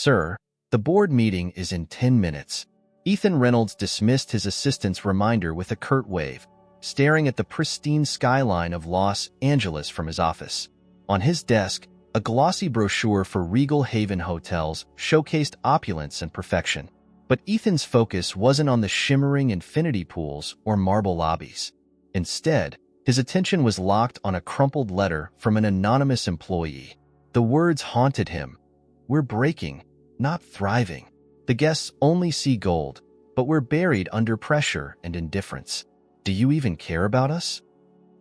Sir, the board meeting is in 10 minutes. Ethan Reynolds dismissed his assistant's reminder with a curt wave, staring at the pristine skyline of Los Angeles from his office. On his desk, a glossy brochure for Regal Haven hotels showcased opulence and perfection. But Ethan's focus wasn't on the shimmering infinity pools or marble lobbies. Instead, his attention was locked on a crumpled letter from an anonymous employee. The words haunted him. "We're breaking, not thriving. The guests only see gold, but we're buried under pressure and indifference. Do you even care about us?"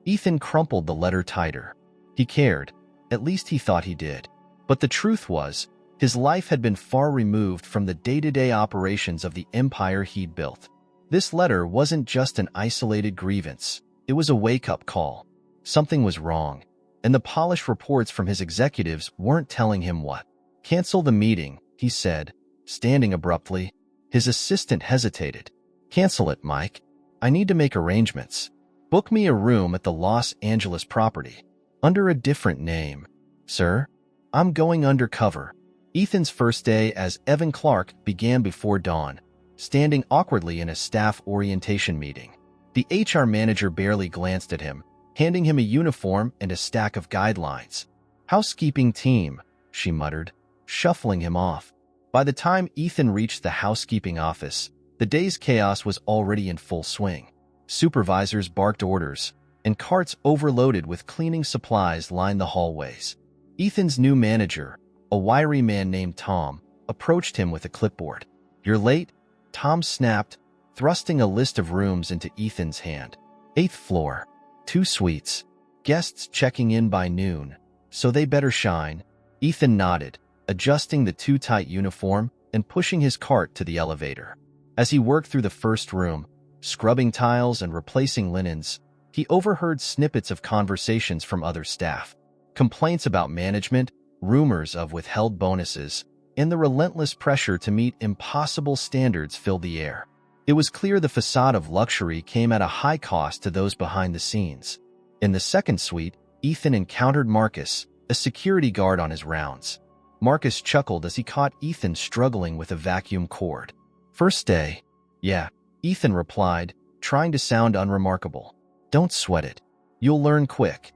Ethan crumpled the letter tighter. He cared. At least he thought he did. But the truth was, his life had been far removed from the day-to-day operations of the empire he'd built. This letter wasn't just an isolated grievance. It was a wake-up call. Something was wrong, and the polished reports from his executives weren't telling him what. "Cancel the meeting," he said, standing abruptly. His assistant hesitated. "Cancel it, Mike. I need to make arrangements. Book me a room at the Los Angeles property. Under a different name." "Sir, I'm going undercover." Ethan's first day as Evan Clark began before dawn, standing awkwardly in a staff orientation meeting. The HR manager barely glanced at him, handing him a uniform and a stack of guidelines. "Housekeeping team," she muttered, shuffling him off. By the time Ethan reached the housekeeping office, the day's chaos was already in full swing. Supervisors barked orders, and carts overloaded with cleaning supplies lined the hallways. Ethan's new manager, a wiry man named Tom, approached him with a clipboard. "You're late," Tom snapped, thrusting a list of rooms into Ethan's hand. "8th floor, 2 suites. Guests checking in by noon, so they better shine." Ethan nodded, adjusting the too-tight uniform and pushing his cart to the elevator. As he worked through the first room, scrubbing tiles and replacing linens, he overheard snippets of conversations from other staff. Complaints about management, rumors of withheld bonuses, and the relentless pressure to meet impossible standards filled the air. It was clear the facade of luxury came at a high cost to those behind the scenes. In the second suite, Ethan encountered Marcus, a security guard on his rounds. Marcus chuckled as he caught Ethan struggling with a vacuum cord. "First day?" "Yeah," Ethan replied, trying to sound unremarkable. "Don't sweat it. You'll learn quick."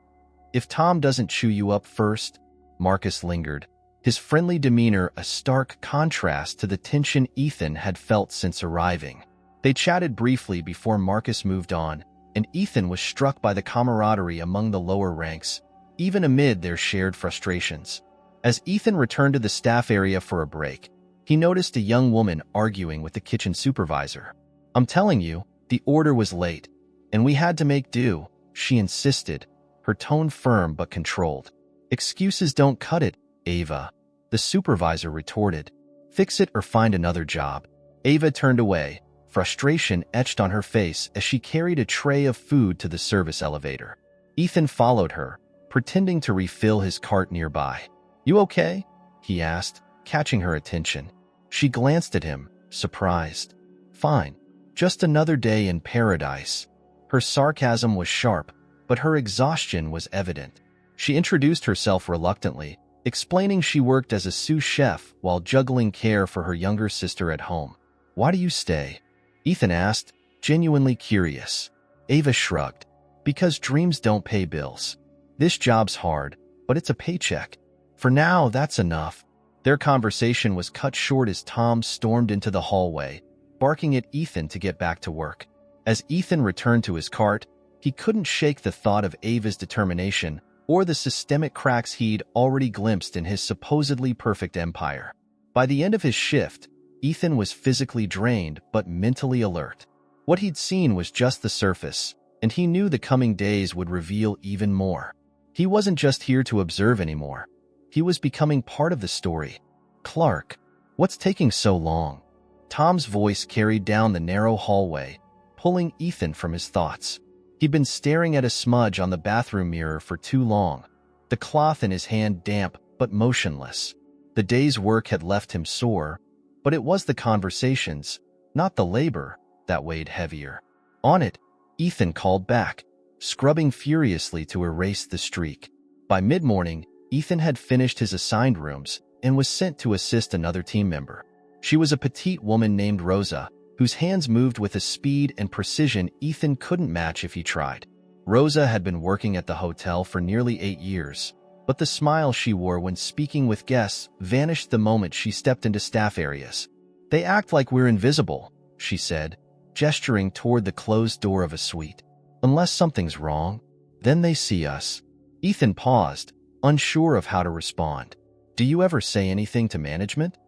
"If Tom doesn't chew you up first," Marcus lingered, his friendly demeanor a stark contrast to the tension Ethan had felt since arriving. They chatted briefly before Marcus moved on, and Ethan was struck by the camaraderie among the lower ranks, even amid their shared frustrations. As Ethan returned to the staff area for a break, he noticed a young woman arguing with the kitchen supervisor. "I'm telling you, the order was late, and we had to make do," she insisted, her tone firm but controlled. "Excuses don't cut it, Ava," the supervisor retorted. "Fix it or find another job." Ava turned away, frustration etched on her face as she carried a tray of food to the service elevator. Ethan followed her, pretending to refill his cart nearby. "You okay?" he asked, catching her attention. She glanced at him, surprised. "Fine. Just another day in paradise." Her sarcasm was sharp, but her exhaustion was evident. She introduced herself reluctantly, explaining she worked as a sous chef while juggling care for her younger sister at home. "Why do you stay?" Ethan asked, genuinely curious. Ava shrugged. "Because dreams don't pay bills. This job's hard, but it's a paycheck. For now, that's enough." Their conversation was cut short as Tom stormed into the hallway, barking at Ethan to get back to work. As Ethan returned to his cart, he couldn't shake the thought of Ava's determination or the systemic cracks he'd already glimpsed in his supposedly perfect empire. By the end of his shift, Ethan was physically drained but mentally alert. What he'd seen was just the surface, and he knew the coming days would reveal even more. He wasn't just here to observe anymore. He was becoming part of the story. "Clark, what's taking so long?" Tom's voice carried down the narrow hallway, pulling Ethan from his thoughts. He'd been staring at a smudge on the bathroom mirror for too long, the cloth in his hand damp but motionless. The day's work had left him sore, but it was the conversations, not the labor, that weighed heavier. "On it," Ethan called back, scrubbing furiously to erase the streak. By mid-morning, Ethan had finished his assigned rooms, and was sent to assist another team member. She was a petite woman named Rosa, whose hands moved with a speed and precision Ethan couldn't match if he tried. Rosa had been working at the hotel for nearly 8 years, but the smile she wore when speaking with guests vanished the moment she stepped into staff areas. "They act like we're invisible," she said, gesturing toward the closed door of a suite. "Unless something's wrong, then they see us." Ethan paused, unsure of how to respond. "Do you ever say anything to management?"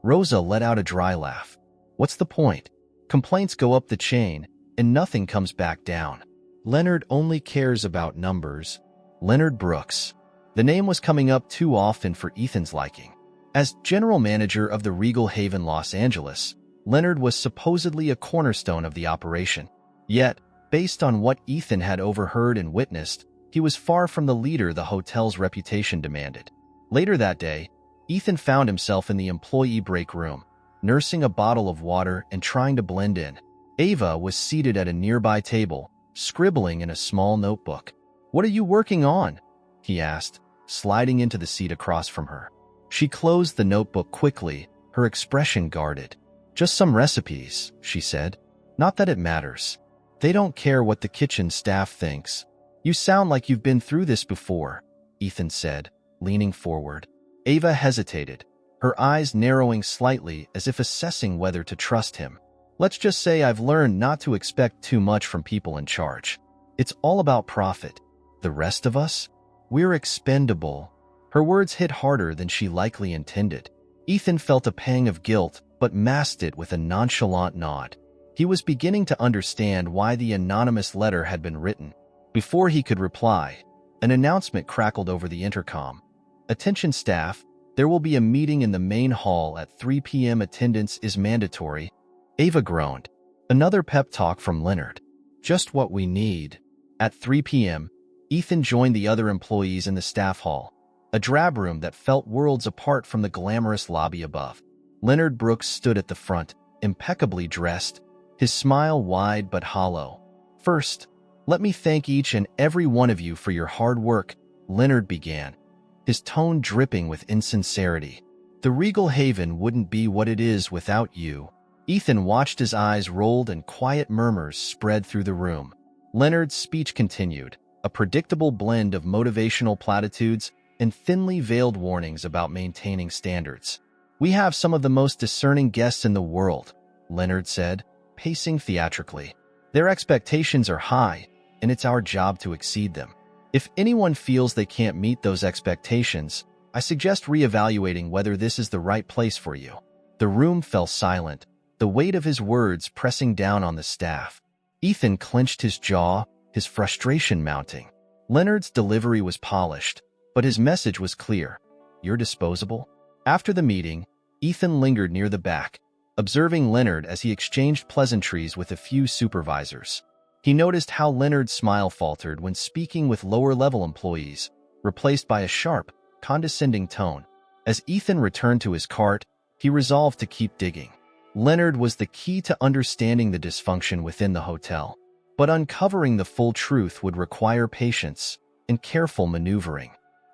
Rosa let out a dry laugh. "What's the point? Complaints go up the chain, and nothing comes back down. Leonard only cares about numbers." Leonard Brooks. The name was coming up too often for Ethan's liking. As general manager of the Regal Haven Los Angeles, Leonard was supposedly a cornerstone of the operation. Yet, based on what Ethan had overheard and witnessed, he was far from the leader the hotel's reputation demanded. Later that day, Ethan found himself in the employee break room, nursing a bottle of water and trying to blend in. Ava was seated at a nearby table, scribbling in a small notebook. "What are you working on?" he asked, sliding into the seat across from her. She closed the notebook quickly, her expression guarded. "Just some recipes," she said. "Not that it matters. They don't care what the kitchen staff thinks." "You sound like you've been through this before," Ethan said, leaning forward. Ava hesitated, her eyes narrowing slightly as if assessing whether to trust him. "Let's just say I've learned not to expect too much from people in charge. It's all about profit. The rest of us? We're expendable." Her words hit harder than she likely intended. Ethan felt a pang of guilt, but masked it with a nonchalant nod. He was beginning to understand why the anonymous letter had been written. Before he could reply, an announcement crackled over the intercom. "Attention staff, there will be a meeting in the main hall at 3 p.m. Attendance is mandatory." Ava groaned. Another pep talk from Leonard. Just what we need. At 3 p.m., Ethan joined the other employees in the staff hall, a drab room that felt worlds apart from the glamorous lobby above. Leonard Brooks stood at the front, impeccably dressed, his smile wide but hollow. "First, let me thank each and every one of you for your hard work," Leonard began, his tone dripping with insincerity. "The Regal Haven wouldn't be what it is without you." Ethan watched his eyes rolled and quiet murmurs spread through the room. Leonard's speech continued, a predictable blend of motivational platitudes and thinly veiled warnings about maintaining standards. "We have some of the most discerning guests in the world," Leonard said, pacing theatrically. "Their expectations are high, and it's our job to exceed them. If anyone feels they can't meet those expectations, I suggest reevaluating whether this is the right place for you." The room fell silent, the weight of his words pressing down on the staff. Ethan clenched his jaw, his frustration mounting. Leonard's delivery was polished, but his message was clear. "You're disposable." After the meeting, Ethan lingered near the back, observing Leonard as he exchanged pleasantries with a few supervisors. He noticed how Leonard's smile faltered when speaking with lower-level employees, replaced by a sharp, condescending tone. As Ethan returned to his cart, he resolved to keep digging. Leonard was the key to understanding the dysfunction within the hotel, but uncovering the full truth would require patience and careful maneuvering.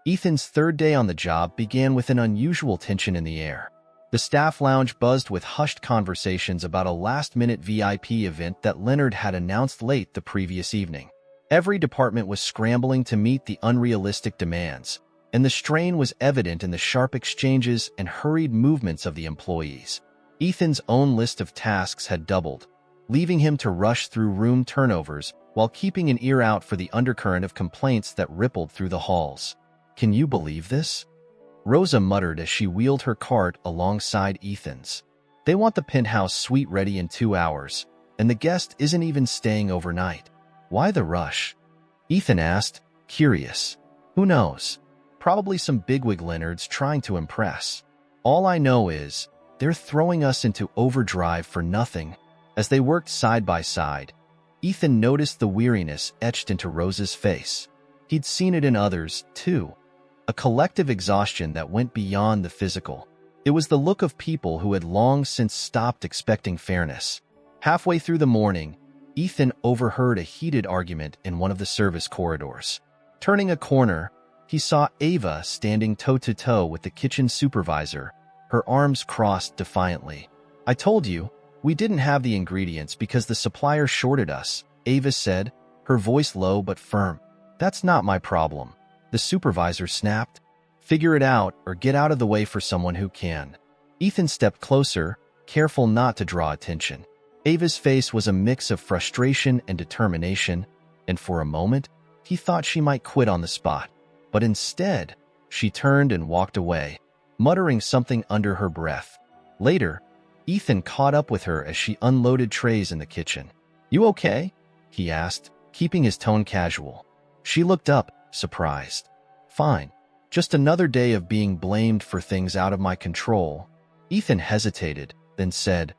Ethan's third day on the job began with an unusual tension in the air. The staff lounge buzzed with hushed conversations about a last-minute VIP event that Leonard had announced late the previous evening. Every department was scrambling to meet the unrealistic demands, and the strain was evident in the sharp exchanges and hurried movements of the employees. Ethan's own list of tasks had doubled, leaving him to rush through room turnovers while keeping an ear out for the undercurrent of complaints that rippled through the halls. "Can you believe this?" Rosa muttered as she wheeled her cart alongside Ethan's. "They want the penthouse suite ready in 2 hours, and the guest isn't even staying overnight. Why the rush?" Ethan asked, curious. "Who knows? Probably some bigwig Leonard's trying to impress. All I know is, they're throwing us into overdrive for nothing." As they worked side by side, Ethan noticed the weariness etched into Rosa's face. He'd seen it in others, too. A collective exhaustion that went beyond the physical. It was the look of people who had long since stopped expecting fairness. Halfway through the morning, Ethan overheard a heated argument in one of the service corridors. Turning a corner, he saw Ava standing toe-to-toe with the kitchen supervisor, her arms crossed defiantly. "I told you, we didn't have the ingredients because the supplier shorted us," Ava said, her voice low but firm. "That's not my problem," the supervisor snapped. "Figure it out or get out of the way for someone who can." Ethan stepped closer, careful not to draw attention. Ava's face was a mix of frustration and determination, and for a moment, he thought she might quit on the spot. But instead, she turned and walked away, muttering something under her breath. Later, Ethan caught up with her as she unloaded trays in the kitchen. "You okay?" he asked, keeping his tone casual. She looked up, surprised. "Fine. Just another day of being blamed for things out of my control." Ethan hesitated, then said,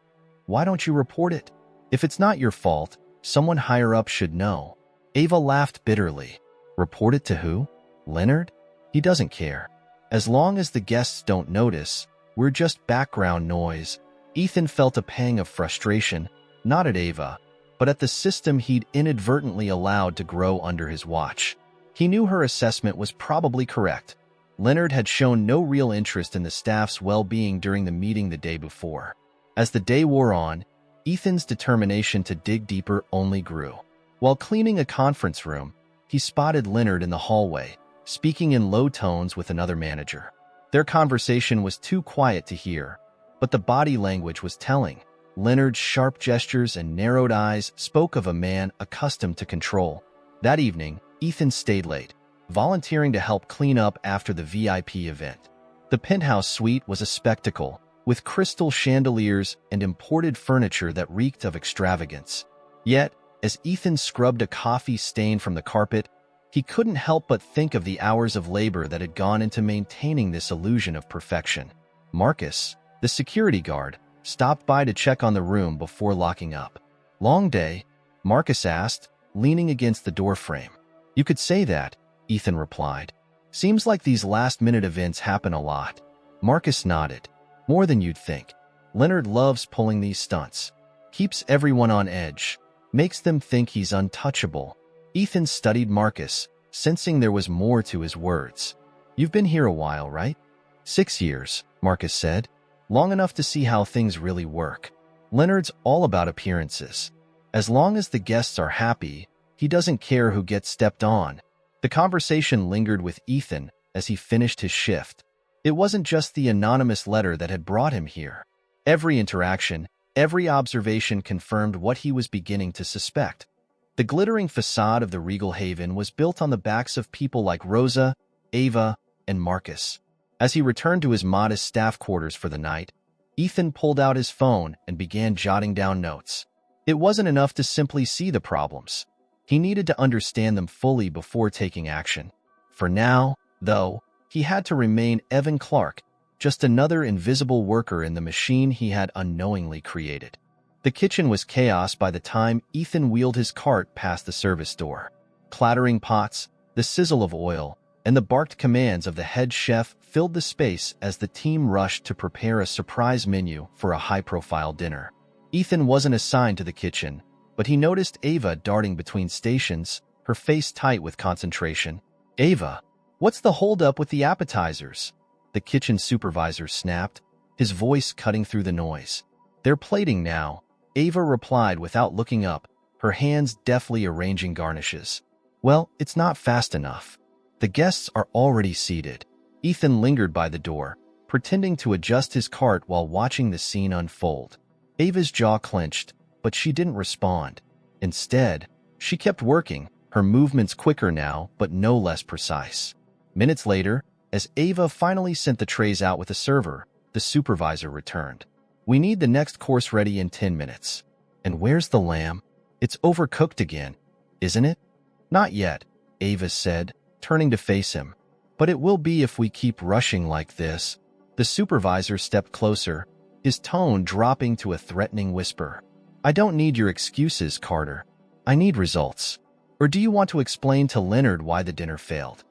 "Why don't you report it? If it's not your fault, someone higher up should know." Ava laughed bitterly. "Report it to who? Leonard? He doesn't care. As long as the guests don't notice, we're just background noise." Ethan felt a pang of frustration, not at Ava, but at the system he'd inadvertently allowed to grow under his watch. He knew her assessment was probably correct. Leonard had shown no real interest in the staff's well-being during the meeting the day before. As the day wore on, Ethan's determination to dig deeper only grew. While cleaning a conference room, he spotted Leonard in the hallway, speaking in low tones with another manager. Their conversation was too quiet to hear, but the body language was telling. Leonard's sharp gestures and narrowed eyes spoke of a man accustomed to control. That evening, Ethan stayed late, volunteering to help clean up after the VIP event. The penthouse suite was a spectacle, with crystal chandeliers and imported furniture that reeked of extravagance. Yet, as Ethan scrubbed a coffee stain from the carpet, he couldn't help but think of the hours of labor that had gone into maintaining this illusion of perfection. Marcus, the security guard, stopped by to check on the room before locking up. "Long day?" Marcus asked, leaning against the doorframe. "You could say that," Ethan replied. "Seems like these last-minute events happen a lot." Marcus nodded. "More than you'd think. Leonard loves pulling these stunts. Keeps everyone on edge. Makes them think he's untouchable." Ethan studied Marcus, sensing there was more to his words. "You've been here a while, right?" 6 years, Marcus said. "Long enough to see how things really work. Leonard's all about appearances. As long as the guests are happy, he doesn't care who gets stepped on." The conversation lingered with Ethan as he finished his shift. It wasn't just the anonymous letter that had brought him here. Every interaction, every observation confirmed what he was beginning to suspect. The glittering facade of the Regal Haven was built on the backs of people like Rosa, Ava, and Marcus. As he returned to his modest staff quarters for the night, Ethan pulled out his phone and began jotting down notes. It wasn't enough to simply see the problems. He needed to understand them fully before taking action. For now, though, he had to remain Evan Clark, just another invisible worker in the machine he had unknowingly created. The kitchen was chaos by the time Ethan wheeled his cart past the service door. Clattering pots, the sizzle of oil, and the barked commands of the head chef filled the space as the team rushed to prepare a surprise menu for a high-profile dinner. Ethan wasn't assigned to the kitchen, but he noticed Ava darting between stations, her face tight with concentration. "Ava, what's the holdup with the appetizers?" the kitchen supervisor snapped, his voice cutting through the noise. "They're plating now," Ava replied without looking up, her hands deftly arranging garnishes. "Well, it's not fast enough. The guests are already seated." Ethan lingered by the door, pretending to adjust his cart while watching the scene unfold. Ava's jaw clenched, but she didn't respond. Instead, she kept working, her movements quicker now, but no less precise. Minutes later, as Ava finally sent the trays out with a server, the supervisor returned. "We need the next course ready in 10 minutes. And where's the lamb? It's overcooked again, isn't it?" "Not yet," Ava said, turning to face him. "But it will be if we keep rushing like this." The supervisor stepped closer, his tone dropping to a threatening whisper. "I don't need your excuses, Carter. I need results. Or do you want to explain to Leonard why the dinner failed?"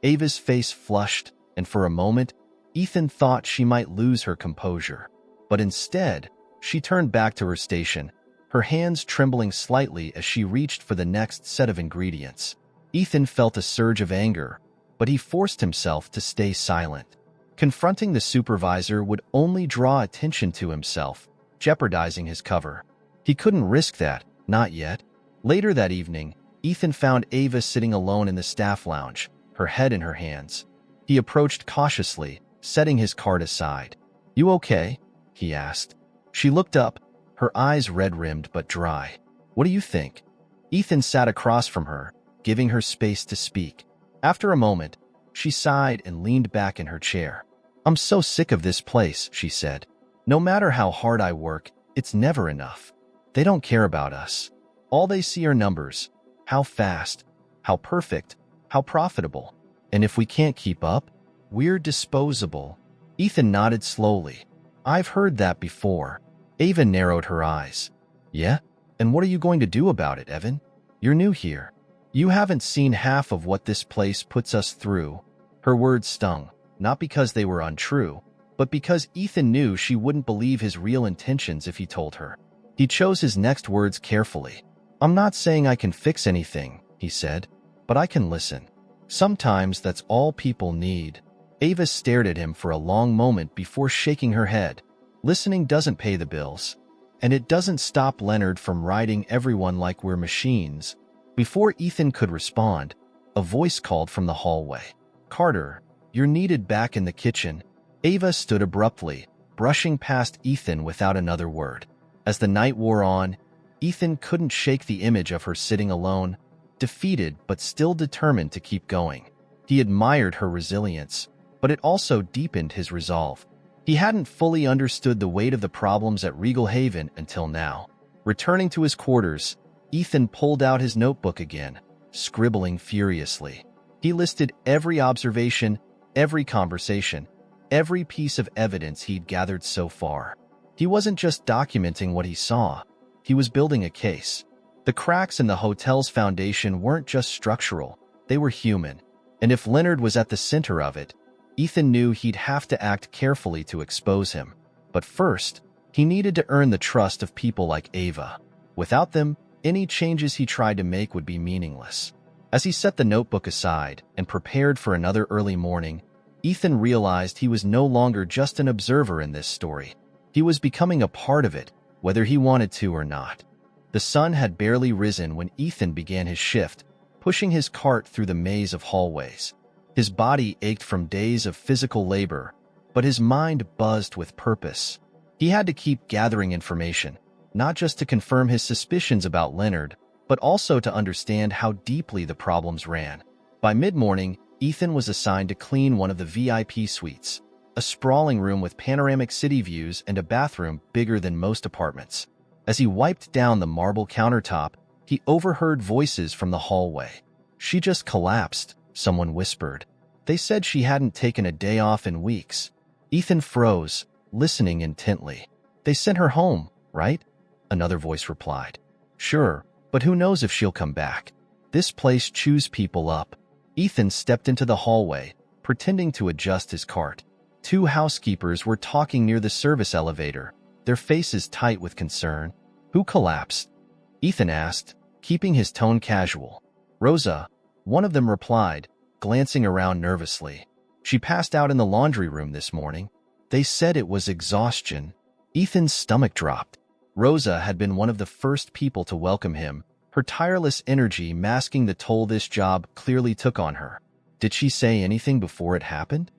Ava's face flushed, and for a moment, Ethan thought she might lose her composure. But instead, she turned back to her station, her hands trembling slightly as she reached for the next set of ingredients. Ethan felt a surge of anger, but he forced himself to stay silent. Confronting the supervisor would only draw attention to himself, jeopardizing his cover. He couldn't risk that, not yet. Later that evening, Ethan found Ava sitting alone in the staff lounge, her head in her hands. He approached cautiously, setting his card aside. "You okay?" he asked. She looked up, her eyes red-rimmed but dry. "What do you think?" Ethan sat across from her, giving her space to speak. After a moment, she sighed and leaned back in her chair. "I'm so sick of this place," she said. "No matter how hard I work, it's never enough. They don't care about us. All they see are numbers. How fast, how perfect, how profitable. And if we can't keep up, we're disposable." Ethan nodded slowly. "I've heard that before." Ava narrowed her eyes. "Yeah? And what are you going to do about it, Evan? You're new here. You haven't seen half of what this place puts us through." Her words stung, not because they were untrue, but because Ethan knew she wouldn't believe his real intentions if he told her. He chose his next words carefully. "I'm not saying I can fix anything," he said, "but I can listen. Sometimes that's all people need." Ava stared at him for a long moment before shaking her head. "Listening doesn't pay the bills. And it doesn't stop Leonard from riding everyone like we're machines." Before Ethan could respond, a voice called from the hallway. "Carter, you're needed back in the kitchen." Ava stood abruptly, brushing past Ethan without another word. As the night wore on, Ethan couldn't shake the image of her sitting alone, defeated but still determined to keep going. He admired her resilience, but it also deepened his resolve. He hadn't fully understood the weight of the problems at Regal Haven until now. Returning to his quarters, Ethan pulled out his notebook again, scribbling furiously. He listed every observation, every conversation, every piece of evidence he'd gathered so far. He wasn't just documenting what he saw, he was building a case. The cracks in the hotel's foundation weren't just structural, they were human. And if Leonard was at the center of it, Ethan knew he'd have to act carefully to expose him. But first, he needed to earn the trust of people like Ava. Without them, any changes he tried to make would be meaningless. As he set the notebook aside and prepared for another early morning, Ethan realized he was no longer just an observer in this story. He was becoming a part of it, whether he wanted to or not. The sun had barely risen when Ethan began his shift, pushing his cart through the maze of hallways. His body ached from days of physical labor, but his mind buzzed with purpose. He had to keep gathering information, not just to confirm his suspicions about Leonard, but also to understand how deeply the problems ran. By mid-morning, Ethan was assigned to clean one of the VIP suites, a sprawling room with panoramic city views and a bathroom bigger than most apartments. As he wiped down the marble countertop, he overheard voices from the hallway. "She just collapsed," someone whispered. "They said she hadn't taken a day off in weeks." Ethan froze, listening intently. "They sent her home, right?" Another voice replied. "Sure, but who knows if she'll come back. This place chews people up." Ethan stepped into the hallway, pretending to adjust his cart. Two housekeepers were talking near the service elevator, their faces tight with concern. "Who collapsed?" Ethan asked, keeping his tone casual. "Rosa," one of them replied, glancing around nervously. "She passed out in the laundry room this morning. They said it was exhaustion." Ethan's stomach dropped. Rosa had been one of the first people to welcome him, her tireless energy masking the toll this job clearly took on her. "Did she say anything before it happened?"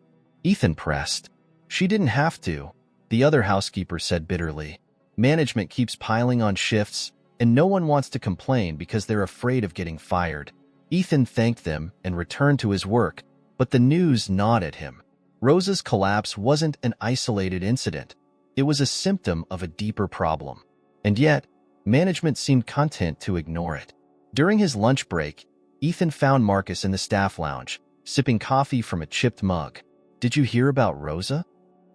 Ethan pressed. "She didn't have to," the other housekeeper said bitterly. "Management keeps piling on shifts, and no one wants to complain because they're afraid of getting fired." Ethan thanked them and returned to his work, but the news gnawed at him. Rosa's collapse wasn't an isolated incident. It was a symptom of a deeper problem. And yet, management seemed content to ignore it. During his lunch break, Ethan found Marcus in the staff lounge, sipping coffee from a chipped mug. "Did you hear about Rosa?"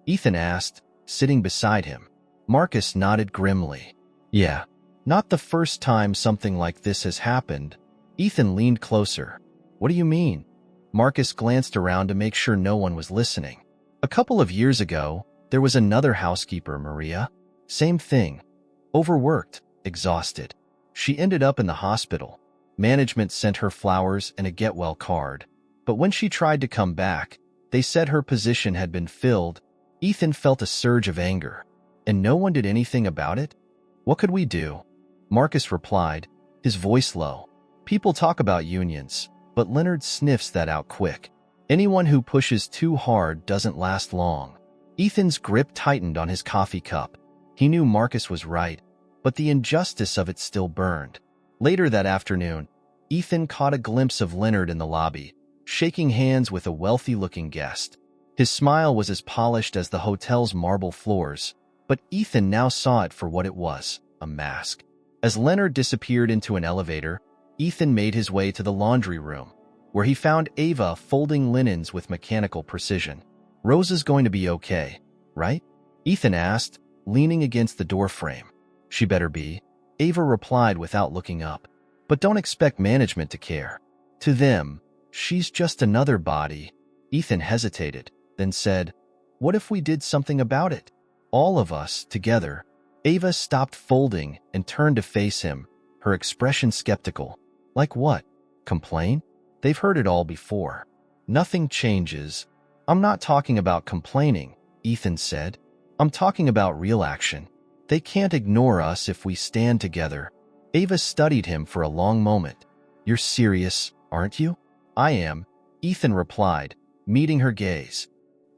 Ethan asked, sitting beside him. Marcus nodded grimly. "Yeah, not the first time something like this has happened." Ethan leaned closer. "What do you mean?" Marcus glanced around to make sure no one was listening. "A couple of years ago, there was another housekeeper, Maria. Same thing. Overworked, exhausted. She ended up in the hospital. Management sent her flowers and a get-well card. But when she tried to come back, they said her position had been filled. Ethan felt a surge of anger. And no one did anything about it? What could we do? Marcus replied, his voice low. People talk about unions, but Leonard sniffs that out quick. Anyone who pushes too hard doesn't last long. Ethan's grip tightened on his coffee cup. He knew Marcus was right, but the injustice of it still burned. Later that afternoon, Ethan caught a glimpse of Leonard in the lobby, shaking hands with a wealthy-looking guest. His smile was as polished as the hotel's marble floors, but Ethan now saw it for what it was, a mask. As Leonard disappeared into an elevator, Ethan made his way to the laundry room, where he found Ava folding linens with mechanical precision. Rosa's going to be okay, right? Ethan asked, leaning against the doorframe. She better be, Ava replied without looking up. But don't expect management to care. To them, she's just another body. Ethan hesitated, then said, what if we did something about it? All of us, together. Ava stopped folding and turned to face him, her expression skeptical. Like what? Complain? They've heard it all before. Nothing changes. I'm not talking about complaining, Ethan said. I'm talking about real action. They can't ignore us if we stand together. Ava studied him for a long moment. You're serious, aren't you? I am, Ethan replied, meeting her gaze.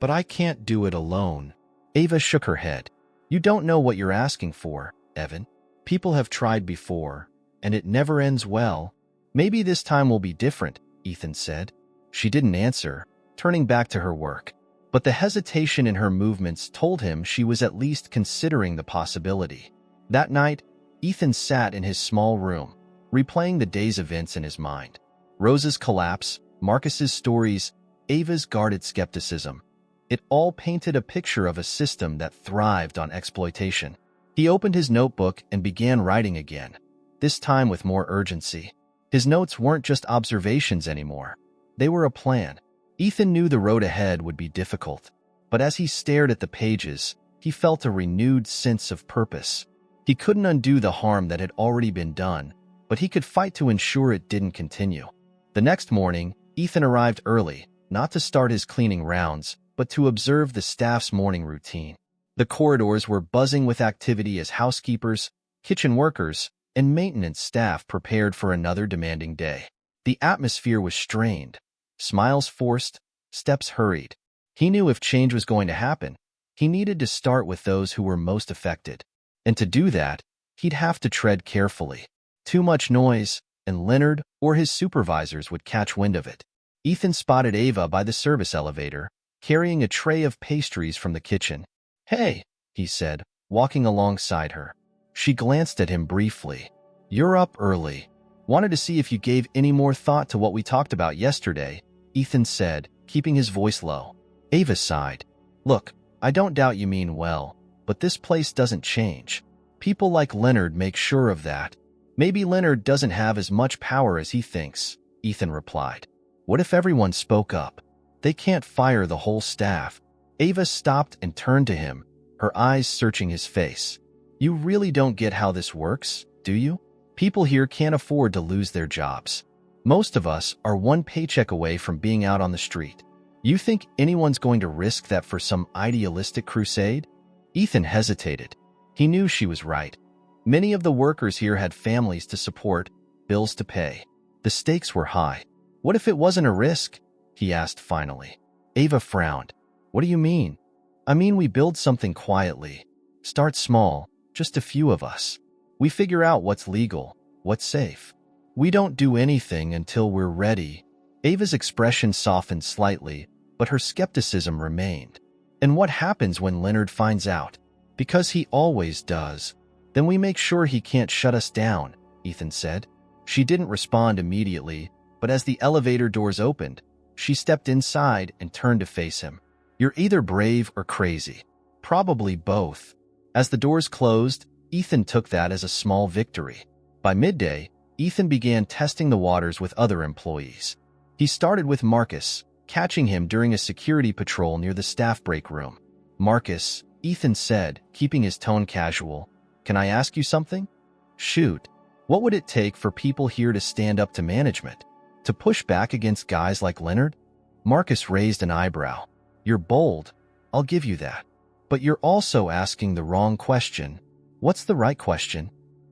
But I can't do it alone. Ava shook her head. You don't know what you're asking for, Evan. People have tried before, and it never ends well. Maybe this time will be different, Ethan said. She didn't answer, turning back to her work. But the hesitation in her movements told him she was at least considering the possibility. That night, Ethan sat in his small room, replaying the day's events in his mind. Rosa's collapse, Marcus's stories, Ava's guarded skepticism. It all painted a picture of a system that thrived on exploitation. He opened his notebook and began writing again, this time with more urgency. His notes weren't just observations anymore. They were a plan. Ethan knew the road ahead would be difficult, but as he stared at the pages, he felt a renewed sense of purpose. He couldn't undo the harm that had already been done, but he could fight to ensure it didn't continue. The next morning, Ethan arrived early, not to start his cleaning rounds, but to observe the staff's morning routine. The corridors were buzzing with activity as housekeepers, kitchen workers, and maintenance staff prepared for another demanding day. The atmosphere was strained. Smiles forced, steps hurried. He knew if change was going to happen, he needed to start with those who were most affected. And to do that, he'd have to tread carefully. Too much noise, and Leonard or his supervisors would catch wind of it. Ethan spotted Ava by the service elevator, carrying a tray of pastries from the kitchen. Hey, he said, walking alongside her. She glanced at him briefly. You're up early. Wanted to see if you gave any more thought to what we talked about yesterday, Ethan said, keeping his voice low. Ava sighed. Look, I don't doubt you mean well, but this place doesn't change. People like Leonard make sure of that. Maybe Leonard doesn't have as much power as he thinks, Ethan replied. What if everyone spoke up? They can't fire the whole staff. Ava stopped and turned to him, her eyes searching his face. You really don't get how this works, do you? People here can't afford to lose their jobs. Most of us are one paycheck away from being out on the street. You think anyone's going to risk that for some idealistic crusade? Ethan hesitated. He knew she was right. Many of the workers here had families to support, bills to pay. The stakes were high. What if it wasn't a risk? He asked finally. Ava frowned. What do you mean? I mean we build something quietly. Start small, just a few of us. We figure out what's legal, what's safe. We don't do anything until we're ready. Ava's expression softened slightly, but her skepticism remained. And what happens when Leonard finds out? Because he always does. Then we make sure he can't shut us down, Ethan said. She didn't respond immediately, but as the elevator doors opened, she stepped inside and turned to face him. You're either brave or crazy. Probably both. As the doors closed, Ethan took that as a small victory. By midday, Ethan began testing the waters with other employees. He started with Marcus, catching him during a security patrol near the staff break room. Marcus, Ethan said, keeping his tone casual, can I ask you something? Shoot. What would it take for people here to stand up to management? To push back against guys like Leonard? Marcus raised an eyebrow. You're bold, I'll give you that. But you're also asking the wrong question. What's the right question?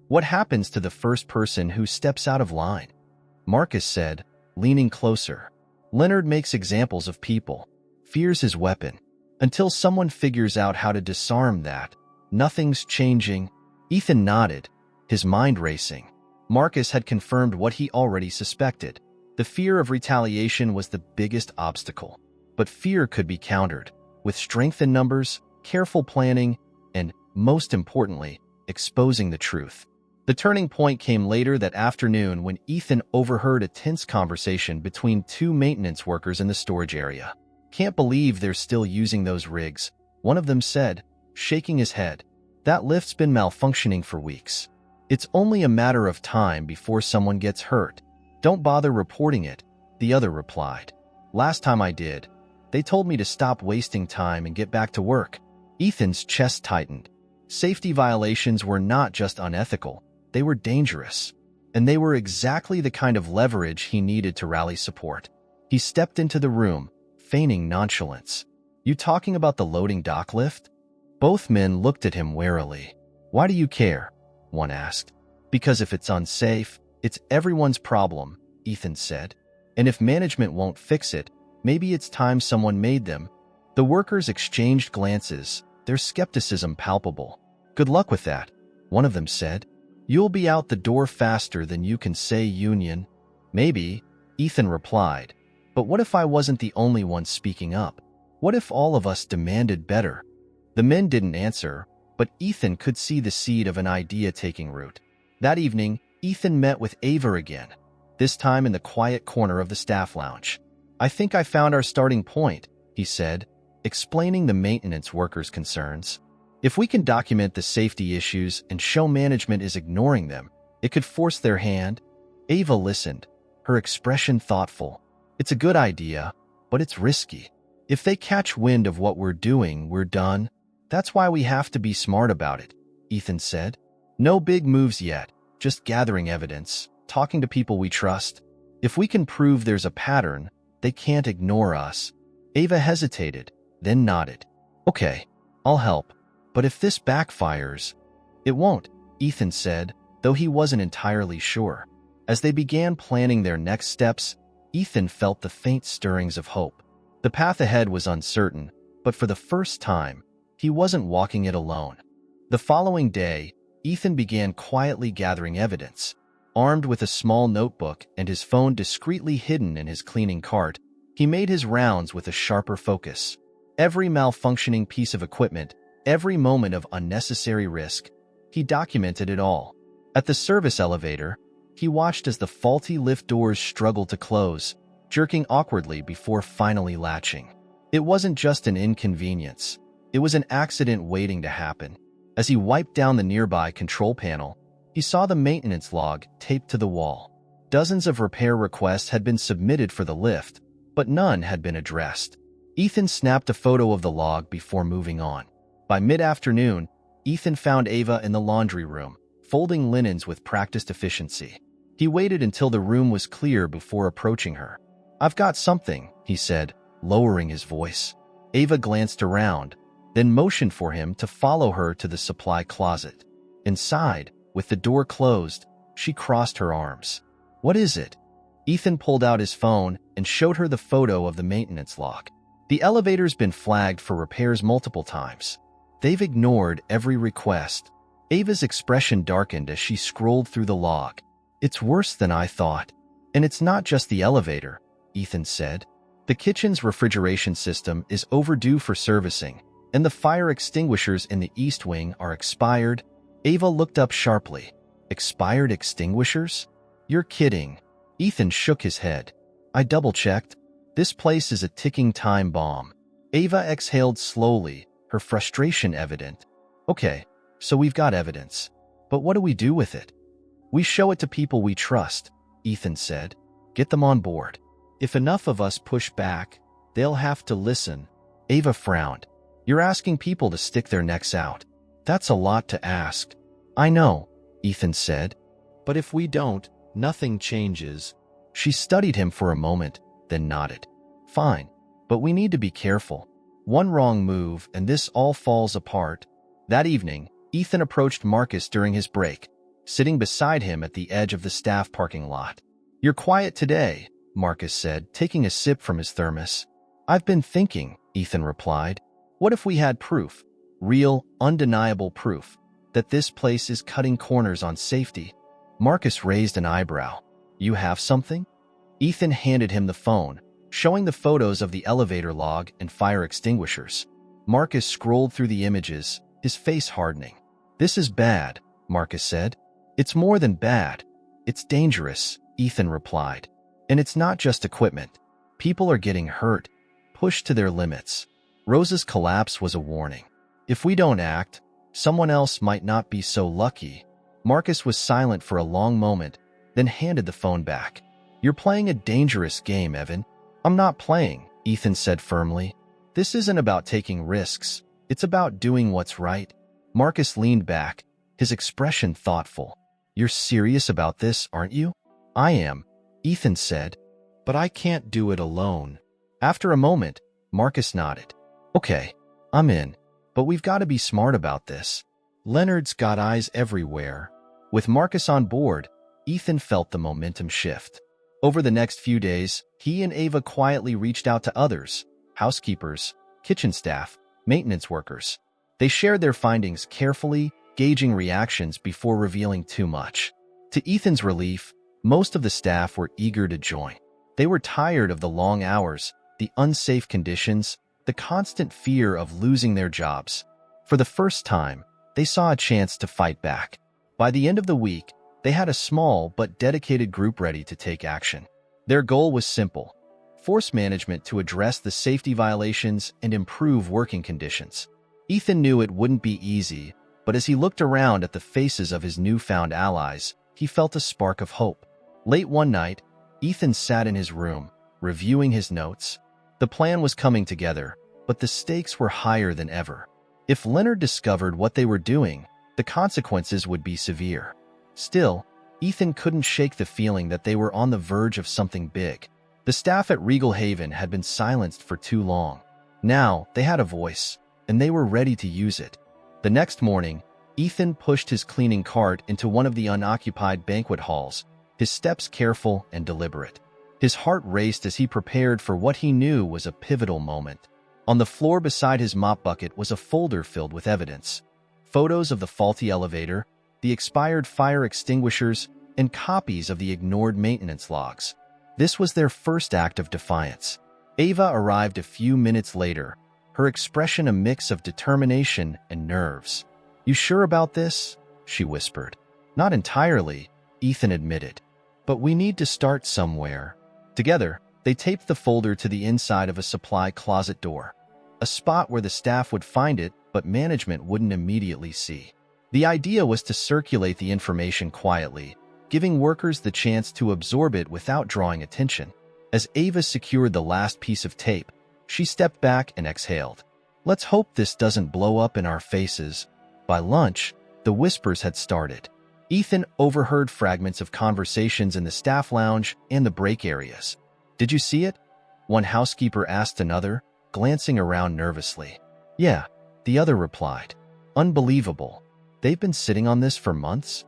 What happens to the first person who steps out of line? Marcus said, leaning closer. Leonard makes examples of people, fears his weapon. Until someone figures out how to disarm that, nothing's changing. Ethan nodded, his mind racing. Marcus had confirmed what he already suspected. The fear of retaliation was the biggest obstacle. But fear could be countered with strength in numbers, careful planning, and, most importantly, exposing the truth. The turning point came later that afternoon when Ethan overheard a tense conversation between two maintenance workers in the storage area. Can't believe they're still using those rigs, one of them said, shaking his head. That lift's been malfunctioning for weeks. It's only a matter of time before someone gets hurt. Don't bother reporting it, the other replied. Last time I did, they told me to stop wasting time and get back to work. Ethan's chest tightened. Safety violations were not just unethical, they were dangerous. And they were exactly the kind of leverage he needed to rally support. He stepped into the room, feigning nonchalance. You talking about the loading dock lift? Both men looked at him warily. Why do you care? One asked. Because if it's unsafe, it's everyone's problem, Ethan said. And if management won't fix it, maybe it's time someone made them. The workers exchanged glances, their skepticism palpable. Good luck with that, one of them said. You'll be out the door faster than you can say union. Maybe, Ethan replied. But what if I wasn't the only one speaking up? What if all of us demanded better? The men didn't answer, but Ethan could see the seed of an idea taking root. That evening, Ethan met with Ava again, this time in the quiet corner of the staff lounge. I think I found our starting point, he said, explaining the maintenance workers' concerns. If we can document the safety issues and show management is ignoring them, it could force their hand. Ava listened, her expression thoughtful. It's a good idea, but it's risky. If they catch wind of what we're doing, we're done. That's why we have to be smart about it, Ethan said. No big moves yet, just gathering evidence, talking to people we trust. If we can prove there's a pattern, they can't ignore us. Ava hesitated, then nodded. Okay, I'll help. But if this backfires, it won't, Ethan said, though he wasn't entirely sure. As they began planning their next steps, Ethan felt the faint stirrings of hope. The path ahead was uncertain, but for the first time, he wasn't walking it alone. The following day, Ethan began quietly gathering evidence. Armed with a small notebook and his phone discreetly hidden in his cleaning cart, he made his rounds with a sharper focus. Every malfunctioning piece of equipment, every moment of unnecessary risk, he documented it all. At the service elevator, he watched as the faulty lift doors struggled to close, jerking awkwardly before finally latching. It wasn't just an inconvenience. It was an accident waiting to happen. As he wiped down the nearby control panel, he saw the maintenance log taped to the wall. Dozens of repair requests had been submitted for the lift, but none had been addressed. Ethan snapped a photo of the log before moving on. By mid-afternoon, Ethan found Ava in the laundry room, folding linens with practiced efficiency. He waited until the room was clear before approaching her. I've got something, he said, lowering his voice. Ava glanced around, then motioned for him to follow her to the supply closet. Inside, with the door closed, she crossed her arms. What is it? Ethan pulled out his phone and showed her the photo of the maintenance log. The elevator's been flagged for repairs multiple times. They've ignored every request. Ava's expression darkened as she scrolled through the log. It's worse than I thought. And it's not just the elevator, Ethan said. The kitchen's refrigeration system is overdue for servicing, and the fire extinguishers in the east wing are expired. Ava looked up sharply. Expired extinguishers? You're kidding. Ethan shook his head. I double-checked. This place is a ticking time bomb. Ava exhaled slowly, her frustration evident. Okay, so we've got evidence. But what do we do with it? We show it to people we trust, Ethan said. Get them on board. If enough of us push back, they'll have to listen. Ava frowned. You're asking people to stick their necks out. That's a lot to ask. I know, Ethan said. But if we don't, nothing changes. She studied him for a moment, then nodded. Fine, but we need to be careful. One wrong move and this all falls apart. That evening, Ethan approached Marcus during his break, sitting beside him at the edge of the staff parking lot. You're quiet today, Marcus said, taking a sip from his thermos. I've been thinking, Ethan replied. What if we had proof, real, undeniable proof, that this place is cutting corners on safety? Marcus raised an eyebrow. You have something? Ethan handed him the phone, showing the photos of the elevator log and fire extinguishers. Marcus scrolled through the images, his face hardening. This is bad, Marcus said. It's more than bad. It's dangerous, Ethan replied. And it's not just equipment. People are getting hurt, pushed to their limits. Rose's collapse was a warning. If we don't act, someone else might not be so lucky. Marcus was silent for a long moment, then handed the phone back. You're playing a dangerous game, Evan. I'm not playing, Ethan said firmly. This isn't about taking risks. It's about doing what's right. Marcus leaned back, his expression thoughtful. You're serious about this, aren't you? I am, Ethan said. But I can't do it alone. After a moment, Marcus nodded. Okay, I'm in. But we've got to be smart about this. Leonard's got eyes everywhere. With Marcus on board, Ethan felt the momentum shift. Over the next few days, he and Ava quietly reached out to others, housekeepers, kitchen staff, maintenance workers. They shared their findings carefully, gauging reactions before revealing too much. To Ethan's relief, most of the staff were eager to join. They were tired of the long hours, the unsafe conditions, the constant fear of losing their jobs. For the first time, they saw a chance to fight back. By the end of the week, they had a small but dedicated group ready to take action. Their goal was simple: force management to address the safety violations and improve working conditions. Ethan knew it wouldn't be easy, but as he looked around at the faces of his newfound allies, he felt a spark of hope. Late one night, Ethan sat in his room, reviewing his notes. The plan was coming together, but the stakes were higher than ever. If Leonard discovered what they were doing, the consequences would be severe. Still, Ethan couldn't shake the feeling that they were on the verge of something big. The staff at Regal Haven had been silenced for too long. Now, they had a voice, and they were ready to use it. The next morning, Ethan pushed his cleaning cart into one of the unoccupied banquet halls, his steps careful and deliberate. His heart raced as he prepared for what he knew was a pivotal moment. On the floor beside his mop bucket was a folder filled with evidence. Photos of the faulty elevator, the expired fire extinguishers, and copies of the ignored maintenance logs. This was their first act of defiance. Ava arrived a few minutes later, her expression a mix of determination and nerves. You sure about this? She whispered. Not entirely, Ethan admitted. But we need to start somewhere. Together, they taped the folder to the inside of a supply closet door, a spot where the staff would find it but management wouldn't immediately see. The idea was to circulate the information quietly, giving workers the chance to absorb it without drawing attention. As Ava secured the last piece of tape, she stepped back and exhaled. Let's hope this doesn't blow up in our faces. By lunch, the whispers had started. Ethan overheard fragments of conversations in the staff lounge and the break areas. Did you see it? One housekeeper asked another, glancing around nervously. Yeah, the other replied. Unbelievable. They've been sitting on this for months?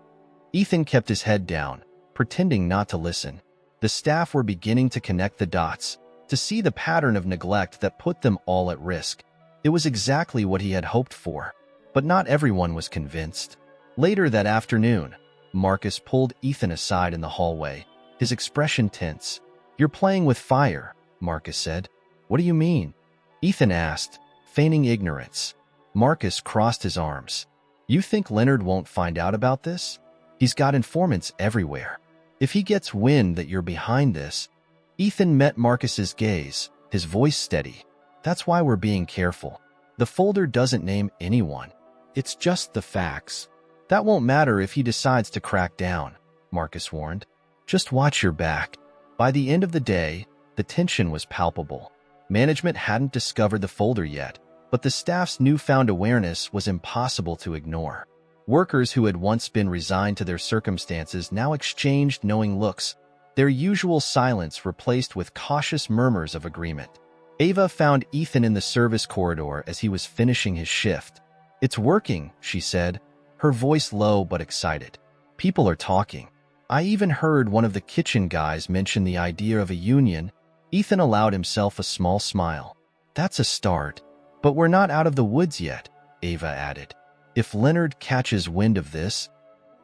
Ethan kept his head down, pretending not to listen. The staff were beginning to connect the dots, to see the pattern of neglect that put them all at risk. It was exactly what he had hoped for, but not everyone was convinced. Later that afternoon, Marcus pulled Ethan aside in the hallway, his expression tense. You're playing with fire, Marcus said. What do you mean? Ethan asked, feigning ignorance. Marcus crossed his arms. You think Leonard won't find out about this? He's got informants everywhere. If he gets wind that you're behind this... Ethan met Marcus's gaze, his voice steady. That's why we're being careful. The folder doesn't name anyone. It's just the facts. That won't matter if he decides to crack down, Marcus warned. Just watch your back. By the end of the day, the tension was palpable. Management hadn't discovered the folder yet, but the staff's newfound awareness was impossible to ignore. Workers who had once been resigned to their circumstances now exchanged knowing looks. their usual silence replaced with cautious murmurs of agreement. Ava found Ethan in the service corridor as he was finishing his shift. "It's working," she said, her voice low but excited. "People are talking. I even heard one of the kitchen guys mention the idea of a union." Ethan allowed himself a small smile. "That's a start. But we're not out of the woods yet," Ava added. "If Leonard catches wind of this,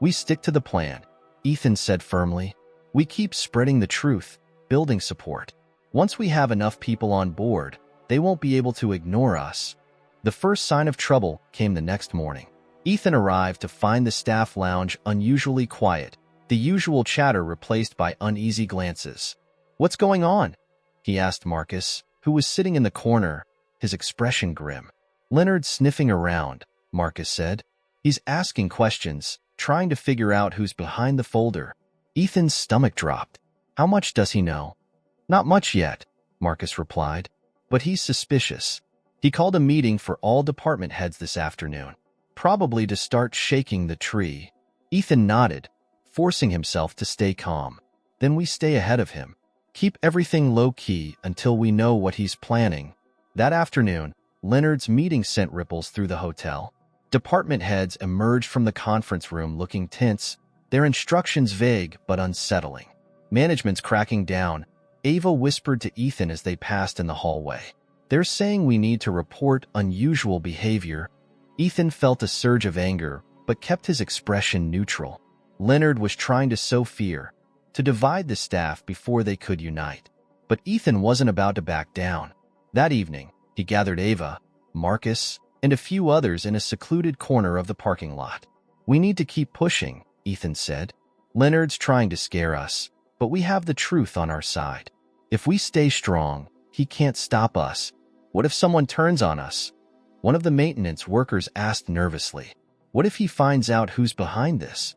we stick to the plan," Ethan said firmly. "We keep spreading the truth, building support. Once we have enough people on board, they won't be able to ignore us." The first sign of trouble came the next morning. Ethan arrived to find the staff lounge unusually quiet, the usual chatter replaced by uneasy glances. "What's going on?" he asked Marcus, who was sitting in the corner, his expression grim. "Leonard's sniffing around," Marcus said. "He's asking questions, trying to figure out who's behind the folder." Ethan's stomach dropped. "How much does he know?" "Not much yet," Marcus replied, "but he's suspicious. He called a meeting for all department heads this afternoon, probably to start shaking the tree." Ethan nodded, forcing himself to stay calm. "Then we stay ahead of him. Keep everything low-key until we know what he's planning." That afternoon, Leonard's meeting sent ripples through the hotel. Department heads emerged from the conference room looking tense, their instructions vague but unsettling. Management's cracking down, Ava whispered to Ethan as they passed in the hallway. "They're saying we need to report unusual behavior." Ethan felt a surge of anger, but kept his expression neutral. Leonard was trying to sow fear, to divide the staff before they could unite. But Ethan wasn't about to back down. That evening, he gathered Ava, Marcus, and a few others in a secluded corner of the parking lot. "We need to keep pushing," Ethan said. "Leonard's trying to scare us, but we have the truth on our side. If we stay strong, he can't stop us." "What if someone turns on us?" one of the maintenance workers asked nervously. "What if he finds out who's behind this?"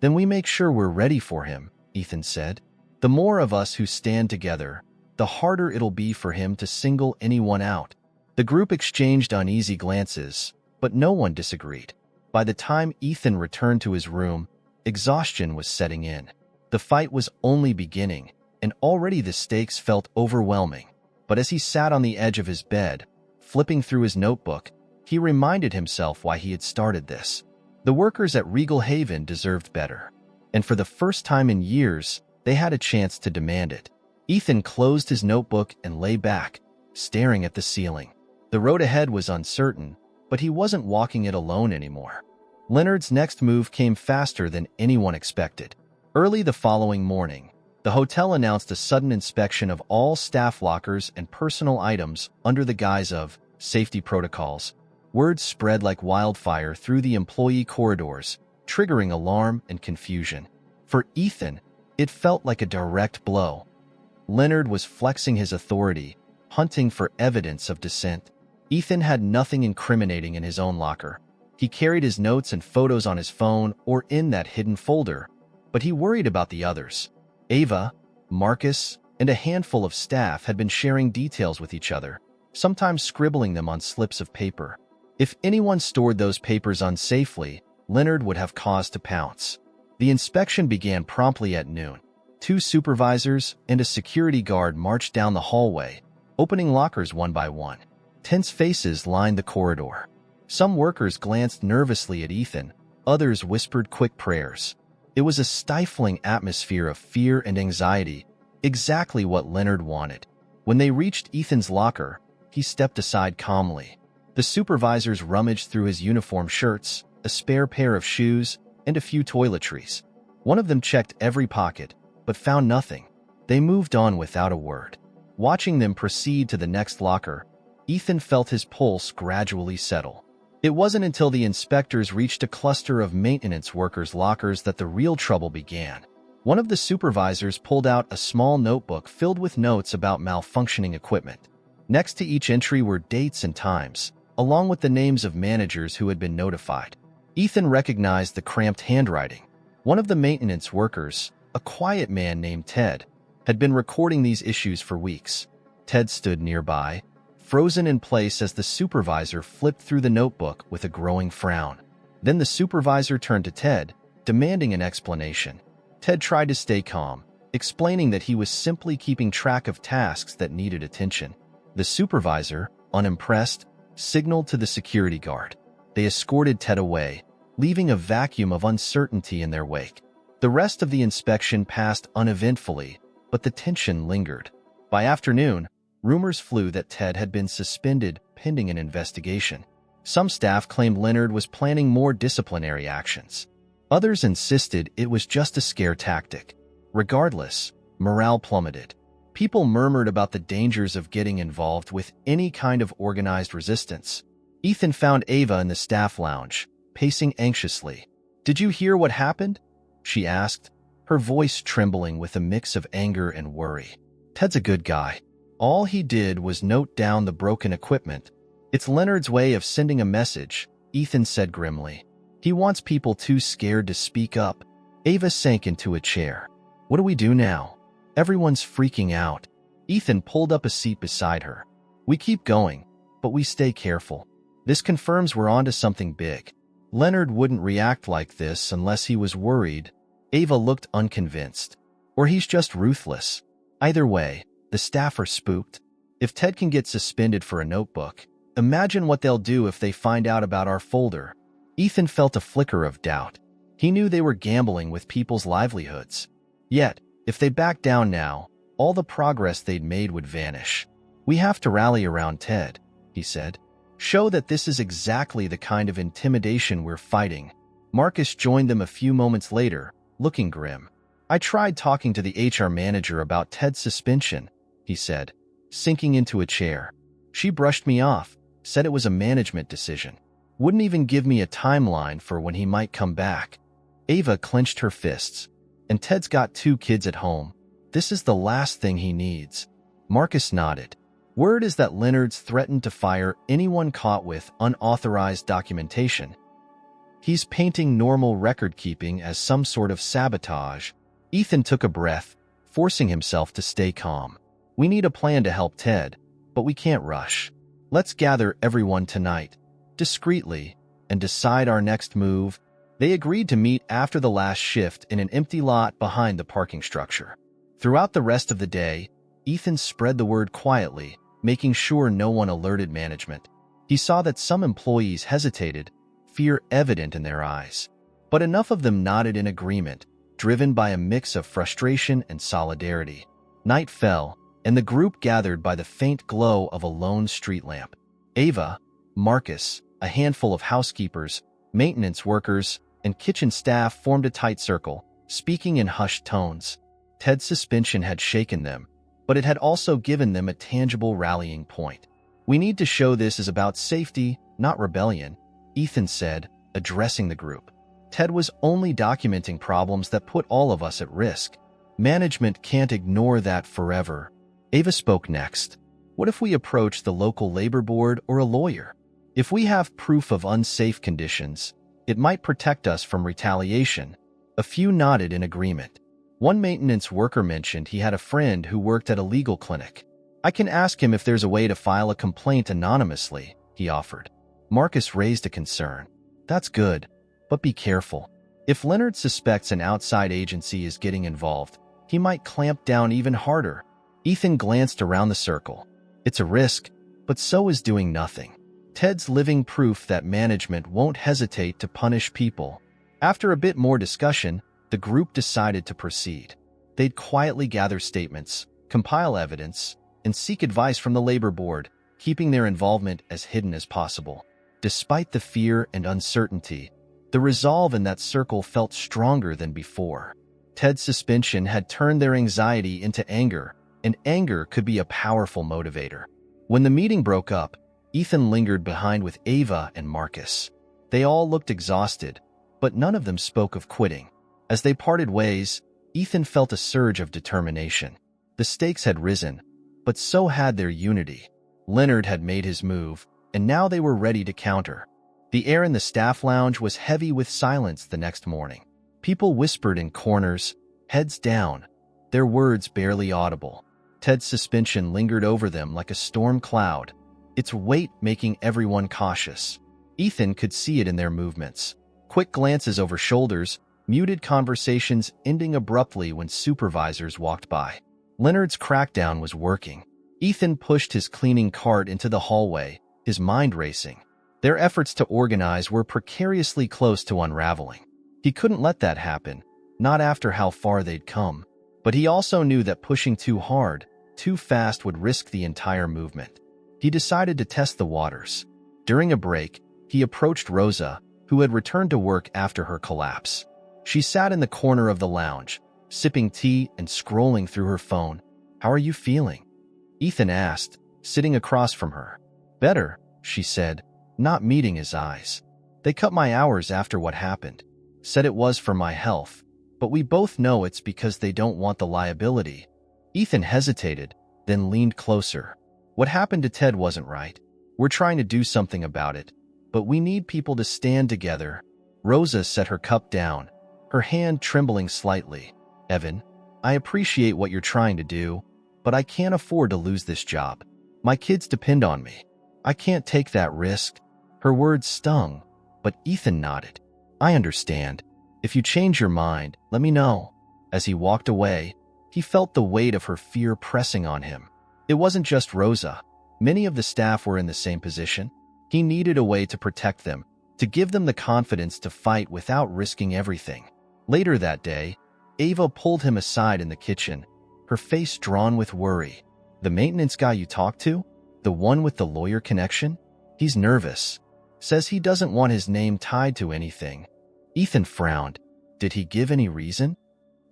"Then we make sure we're ready for him," Ethan said. "The more of us who stand together, the harder it'll be for him to single anyone out." The group exchanged uneasy glances, but no one disagreed. By the time Ethan returned to his room, exhaustion was setting in. The fight was only beginning, and already the stakes felt overwhelming. But as he sat on the edge of his bed, flipping through his notebook, he reminded himself why he had started this. The workers at Regal Haven deserved better. And for the first time in years, they had a chance to demand it. Ethan closed his notebook and lay back, staring at the ceiling. The road ahead was uncertain, but he wasn't walking it alone anymore. Leonard's next move came faster than anyone expected. Early the following morning, the hotel announced a sudden inspection of all staff lockers and personal items under the guise of safety protocols. Words spread like wildfire through the employee corridors, triggering alarm and confusion. For Ethan, it felt like a direct blow. Leonard was flexing his authority, hunting for evidence of dissent. Ethan had nothing incriminating in his own locker. He carried his notes and photos on his phone or in that hidden folder, but he worried about the others. Ava, Marcus, and a handful of staff had been sharing details with each other, sometimes scribbling them on slips of paper. If anyone stored those papers unsafely, Leonard would have cause to pounce. The inspection began promptly at noon. 2 supervisors and a security guard marched down the hallway, opening lockers one by one. Tense faces lined the corridor. Some workers glanced nervously at Ethan, others whispered quick prayers. It was a stifling atmosphere of fear and anxiety, exactly what Leonard wanted. When they reached Ethan's locker, he stepped aside calmly. The supervisors rummaged through his uniform shirts, a spare pair of shoes, and a few toiletries. One of them checked every pocket, but found nothing. They moved on without a word. Watching them proceed to the next locker, Ethan felt his pulse gradually settle. It wasn't until the inspectors reached a cluster of maintenance workers' lockers that the real trouble began. One of the supervisors pulled out a small notebook filled with notes about malfunctioning equipment. Next to each entry were dates and times, along with the names of managers who had been notified. Ethan recognized the cramped handwriting. One of the maintenance workers, a quiet man named Ted, had been recording these issues for weeks. Ted stood nearby, frozen in place as the supervisor flipped through the notebook with a growing frown. Then the supervisor turned to Ted, demanding an explanation. Ted tried to stay calm, explaining that he was simply keeping track of tasks that needed attention. The supervisor, unimpressed, signaled to the security guard. They escorted Ted away, leaving a vacuum of uncertainty in their wake. The rest of the inspection passed uneventfully, but the tension lingered. By afternoon, rumors flew that Ted had been suspended pending an investigation. Some staff claimed Leonard was planning more disciplinary actions. Others insisted it was just a scare tactic. Regardless, morale plummeted. People murmured about the dangers of getting involved with any kind of organized resistance. Ethan found Ava in the staff lounge, pacing anxiously. "Did you hear what happened?" she asked, her voice trembling with a mix of anger and worry. "Ted's a good guy. All he did was note down the broken equipment. It's Leonard's way of sending a message," Ethan said grimly. "He wants people too scared to speak up." Ava sank into a chair. "What do we do now? Everyone's freaking out." Ethan pulled up a seat beside her. "We keep going, but we stay careful. This confirms we're onto something big. Leonard wouldn't react like this unless he was worried." Ava looked unconvinced. "Or he's just ruthless. Either way, the staff are spooked. If Ted can get suspended for a notebook, imagine what they'll do if they find out about our folder." Ethan felt a flicker of doubt. He knew they were gambling with people's livelihoods. Yet, if they backed down now, all the progress they'd made would vanish. "We have to rally around Ted," he said. "Show that this is exactly the kind of intimidation we're fighting." Marcus joined them a few moments later, looking grim. "I tried talking to the HR manager about Ted's suspension," he said, sinking into a chair. "She brushed me off, said it was a management decision. Wouldn't even give me a timeline for when he might come back." Ava clenched her fists. "And Ted's got 2 kids at home. This is the last thing he needs." Marcus nodded. "Word is that Leonard's threatened to fire anyone caught with unauthorized documentation. He's painting normal record-keeping as some sort of sabotage." Ethan took a breath, forcing himself to stay calm. "We need a plan to help Ted, but we can't rush. Let's gather everyone tonight, discreetly, and decide our next move." They agreed to meet after the last shift in an empty lot behind the parking structure. Throughout the rest of the day, Ethan spread the word quietly, making sure no one alerted management. He saw that some employees hesitated, fear evident in their eyes. But enough of them nodded in agreement, driven by a mix of frustration and solidarity. Night fell, and the group gathered by the faint glow of a lone street lamp. Ava, Marcus, a handful of housekeepers, maintenance workers, and kitchen staff formed a tight circle, speaking in hushed tones. Ted's suspension had shaken them, but it had also given them a tangible rallying point. "We need to show this is about safety, not rebellion," Ethan said, addressing the group. "Ted was only documenting problems that put all of us at risk. Management can't ignore that forever." Ava spoke next. "What if we approach the local labor board or a lawyer? If we have proof of unsafe conditions, it might protect us from retaliation." A few nodded in agreement. One maintenance worker mentioned he had a friend who worked at a legal clinic. "I can ask him if there's a way to file a complaint anonymously," he offered. Marcus raised a concern. "That's good, but be careful. If Leonard suspects an outside agency is getting involved, he might clamp down even harder." Ethan glanced around the circle. "It's a risk, but so is doing nothing. Ted's living proof that management won't hesitate to punish people." After a bit more discussion, the group decided to proceed. They'd quietly gather statements, compile evidence, and seek advice from the labor board, keeping their involvement as hidden as possible. Despite the fear and uncertainty, the resolve in that circle felt stronger than before. Ted's suspension had turned their anxiety into anger, and anger could be a powerful motivator. When the meeting broke up, Ethan lingered behind with Ava and Marcus. They all looked exhausted, but none of them spoke of quitting. As they parted ways, Ethan felt a surge of determination. The stakes had risen, but so had their unity. Leonard had made his move, and now they were ready to counter. The air in the staff lounge was heavy with silence the next morning. People whispered in corners, heads down, their words barely audible. Ted's suspension lingered over them like a storm cloud, its weight making everyone cautious. Ethan could see it in their movements. Quick glances over shoulders, muted conversations ending abruptly when supervisors walked by. Leonard's crackdown was working. Ethan pushed his cleaning cart into the hallway, his mind racing. Their efforts to organize were precariously close to unraveling. He couldn't let that happen, not after how far they'd come. But he also knew that pushing too hard, too fast would risk the entire movement. He decided to test the waters. During a break, he approached Rosa, who had returned to work after her collapse. She sat in the corner of the lounge, sipping tea and scrolling through her phone. "How are you feeling?" Ethan asked, sitting across from her. "Better," she said, not meeting his eyes. "They cut my hours after what happened. Said it was for my health, but we both know it's because they don't want the liability." Ethan hesitated, then leaned closer. "What happened to Ted wasn't right. We're trying to do something about it, but we need people to stand together." Rosa set her cup down, her hand trembling slightly. "Evan, I appreciate what you're trying to do, but I can't afford to lose this job. My kids depend on me. I can't take that risk." Her words stung, but Ethan nodded. "I understand. If you change your mind, let me know." As he walked away, he felt the weight of her fear pressing on him. It wasn't just Rosa. Many of the staff were in the same position. He needed a way to protect them, to give them the confidence to fight without risking everything. Later that day, Ava pulled him aside in the kitchen, her face drawn with worry. "The maintenance guy you talked to? The one with the lawyer connection? He's nervous. Says he doesn't want his name tied to anything." Ethan frowned. "Did he give any reason?"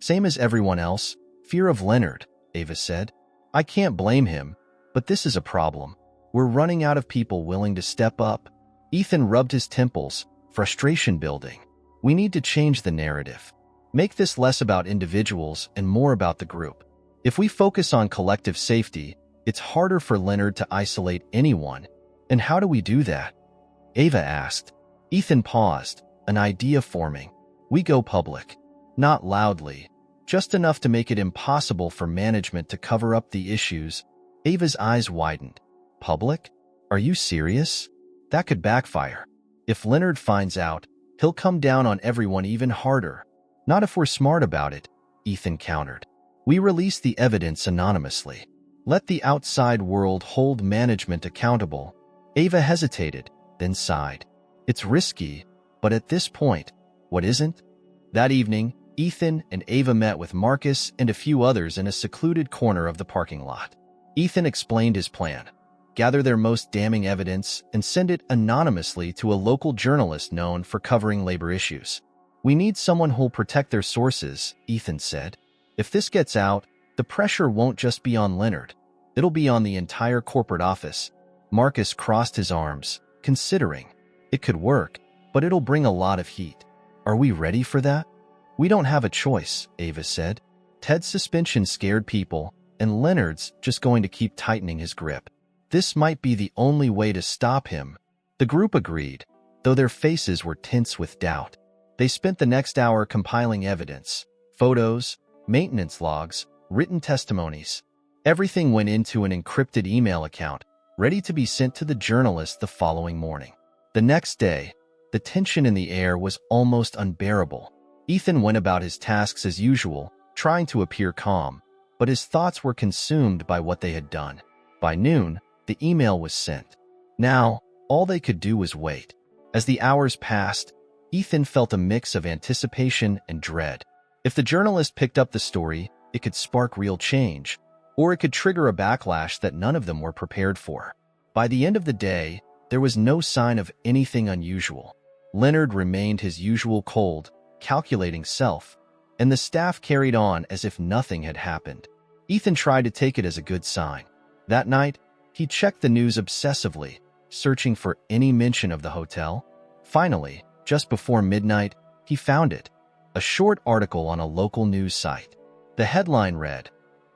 "Same as everyone else. Fear of Leonard," Ava said. "I can't blame him, but this is a problem. We're running out of people willing to step up." Ethan rubbed his temples, frustration building. "We need to change the narrative. Make this less about individuals and more about the group. If we focus on collective safety, it's harder for Leonard to isolate anyone. And how do we do that?" Ava asked. Ethan paused, an idea forming. "We go public. Not loudly, just enough to make it impossible for management to cover up the issues." Ava's eyes widened. "Public? Are you serious? That could backfire. If Leonard finds out, he'll come down on everyone even harder." "Not if we're smart about it," Ethan countered. "We release the evidence anonymously. Let the outside world hold management accountable." Ava hesitated, then sighed. "It's risky, but at this point, what isn't?" That evening, Ethan and Ava met with Marcus and a few others in a secluded corner of the parking lot. Ethan explained his plan: gather their most damning evidence and send it anonymously to a local journalist known for covering labor issues. "We need someone who'll protect their sources," Ethan said. "If this gets out, the pressure won't just be on Leonard. It'll be on the entire corporate office." Marcus crossed his arms, considering. "It could work, but it'll bring a lot of heat. Are we ready for that?" "We don't have a choice," Ava said. "Ted's suspension scared people, and Leonard's just going to keep tightening his grip. This might be the only way to stop him." The group agreed, though their faces were tense with doubt. They spent the next hour compiling evidence: photos, maintenance logs, written testimonies. Everything went into an encrypted email account, ready to be sent to the journalist the following morning. The next day, the tension in the air was almost unbearable. Ethan went about his tasks as usual, trying to appear calm, but his thoughts were consumed by what they had done. By noon, the email was sent. Now, all they could do was wait. As the hours passed, Ethan felt a mix of anticipation and dread. If the journalist picked up the story, it could spark real change, or it could trigger a backlash that none of them were prepared for. By the end of the day, there was no sign of anything unusual. Leonard remained his usual cold, calculating self, and the staff carried on as if nothing had happened. Ethan tried to take it as a good sign. That night, he checked the news obsessively, searching for any mention of the hotel. Finally, just before midnight, he found it. A short article on a local news site. The headline read,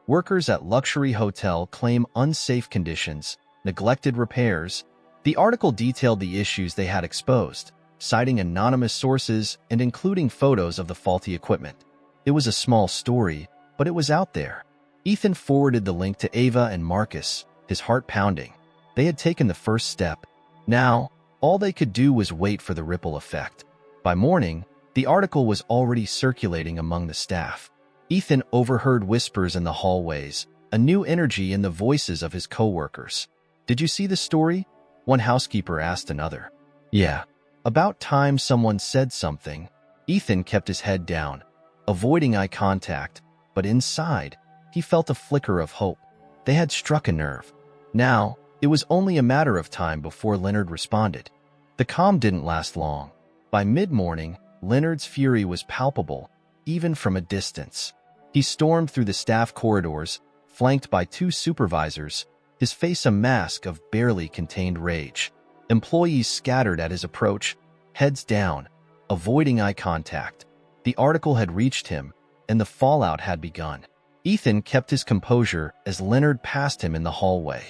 "Workers at luxury hotel claim unsafe conditions, neglected repairs." The article detailed the issues they had exposed, citing anonymous sources and including photos of the faulty equipment. It was a small story, but it was out there. Ethan forwarded the link to Ava and Marcus, his heart pounding. They had taken the first step. Now, all they could do was wait for the ripple effect. By morning, The article was already circulating among the staff. Ethan overheard whispers in the hallways, a new energy in the voices of his coworkers. "Did you see the story?" one housekeeper asked another. "Yeah." About time someone said something. Ethan kept his head down, avoiding eye contact, but inside, he felt a flicker of hope. They had struck a nerve. Now, it was only a matter of time before Leonard responded. The calm didn't last long. By mid-morning, Leonard's fury was palpable, even from a distance. He stormed through the staff corridors, flanked by two supervisors, his face a mask of barely contained rage. Employees scattered at his approach, heads down, avoiding eye contact. The article had reached him, and the fallout had begun. Ethan kept his composure as Leonard passed him in the hallway.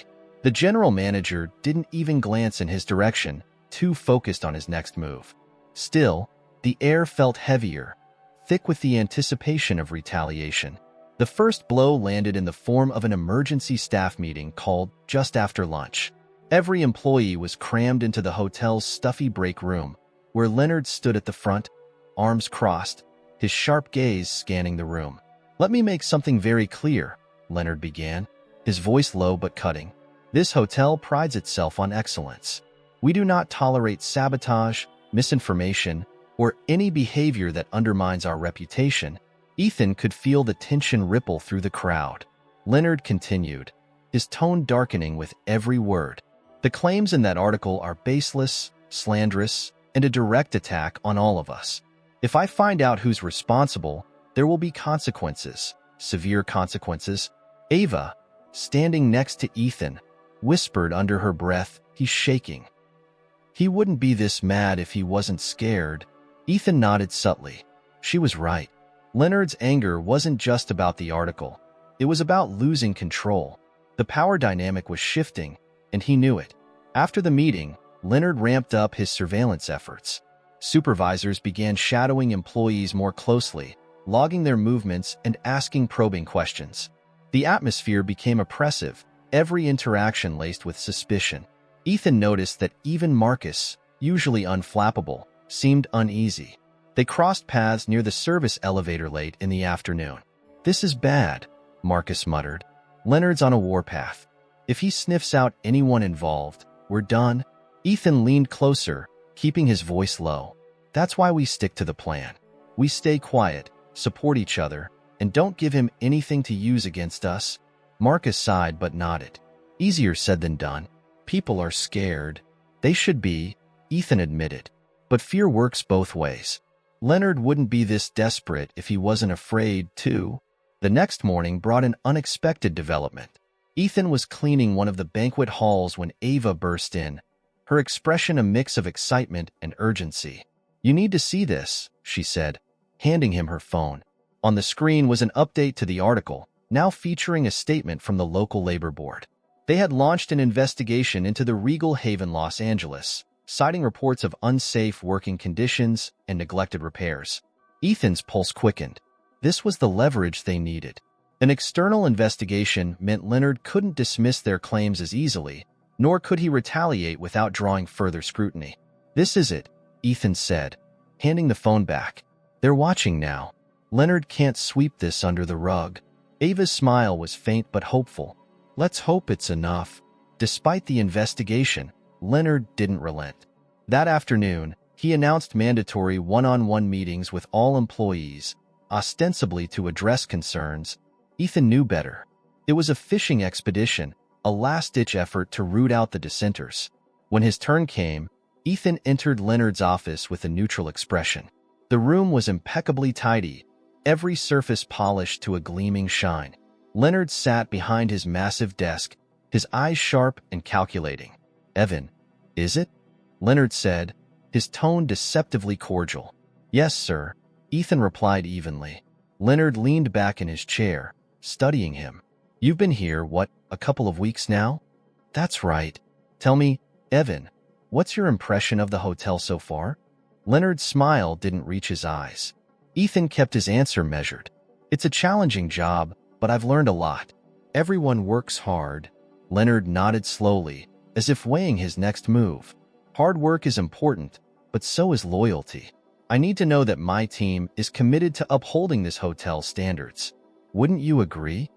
The general manager didn't even glance in his direction, too focused on his next move. Still, the air felt heavier, thick with the anticipation of retaliation. The first blow landed in the form of an emergency staff meeting called just after lunch. Every employee was crammed into the hotel's stuffy break room, where Leonard stood at the front, arms crossed, his sharp gaze scanning the room. "Let me make something very clear," Leonard began, his voice low but cutting. "This hotel prides itself on excellence. We do not tolerate sabotage, misinformation, or any behavior that undermines our reputation." Ethan could feel the tension ripple through the crowd. Leonard continued, his tone darkening with every word. "The claims in that article are baseless, slanderous, and a direct attack on all of us. If I find out who's responsible, there will be consequences, severe consequences." Ava, standing next to Ethan, whispered under her breath, "He's shaking." "He wouldn't be this mad if he wasn't scared." Ethan nodded subtly. She was right. Leonard's anger wasn't just about the article. It was about losing control. The power dynamic was shifting, and he knew it. After the meeting, Leonard ramped up his surveillance efforts. Supervisors began shadowing employees more closely, logging their movements and asking probing questions. The atmosphere became oppressive, every interaction laced with suspicion. Ethan noticed that even Marcus, usually unflappable, seemed uneasy. They crossed paths near the service elevator late in the afternoon. "This is bad," Marcus muttered. "Leonard's on a warpath. If he sniffs out anyone involved, we're done." Ethan leaned closer, keeping his voice low. "That's why we stick to the plan. We stay quiet, support each other, and don't give him anything to use against us." Marcus sighed but nodded. "Easier said than done. People are scared." "They should be," Ethan admitted. "But fear works both ways. Leonard wouldn't be this desperate if he wasn't afraid, too." The next morning brought an unexpected development. Ethan was cleaning one of the banquet halls when Ava burst in, her expression a mix of excitement and urgency. "You need to see this," she said, handing him her phone. On the screen was an update to the article, now featuring a statement from the local labor board. They had launched an investigation into the Regal Haven, Los Angeles, citing reports of unsafe working conditions and neglected repairs. Ethan's pulse quickened. This was the leverage they needed. An external investigation meant Leonard couldn't dismiss their claims as easily, nor could he retaliate without drawing further scrutiny. "This is it," Ethan said, handing the phone back. "They're watching now. Leonard can't sweep this under the rug." Ava's smile was faint but hopeful. "Let's hope it's enough." Despite the investigation, Leonard didn't relent. That afternoon, he announced mandatory one-on-one meetings with all employees, ostensibly to address concerns. Ethan knew better. It was a fishing expedition, a last-ditch effort to root out the dissenters. When his turn came, Ethan entered Leonard's office with a neutral expression. The room was impeccably tidy, every surface polished to a gleaming shine. Leonard sat behind his massive desk, his eyes sharp and calculating. "Evan, is it?" Leonard said, his tone deceptively cordial. "Yes, sir," Ethan replied evenly. Leonard leaned back in his chair, studying him. "You've been here, what, a couple of weeks now?" "That's right. Tell me, Evan, what's your impression of the hotel so far?" Leonard's smile didn't reach his eyes. Ethan kept his answer measured. "It's a challenging job, but I've learned a lot. Everyone works hard." Leonard nodded slowly, as if weighing his next move. "Hard work is important, but so is loyalty." I need to know that my team is committed to upholding this hotel's standards. Wouldn't you agree?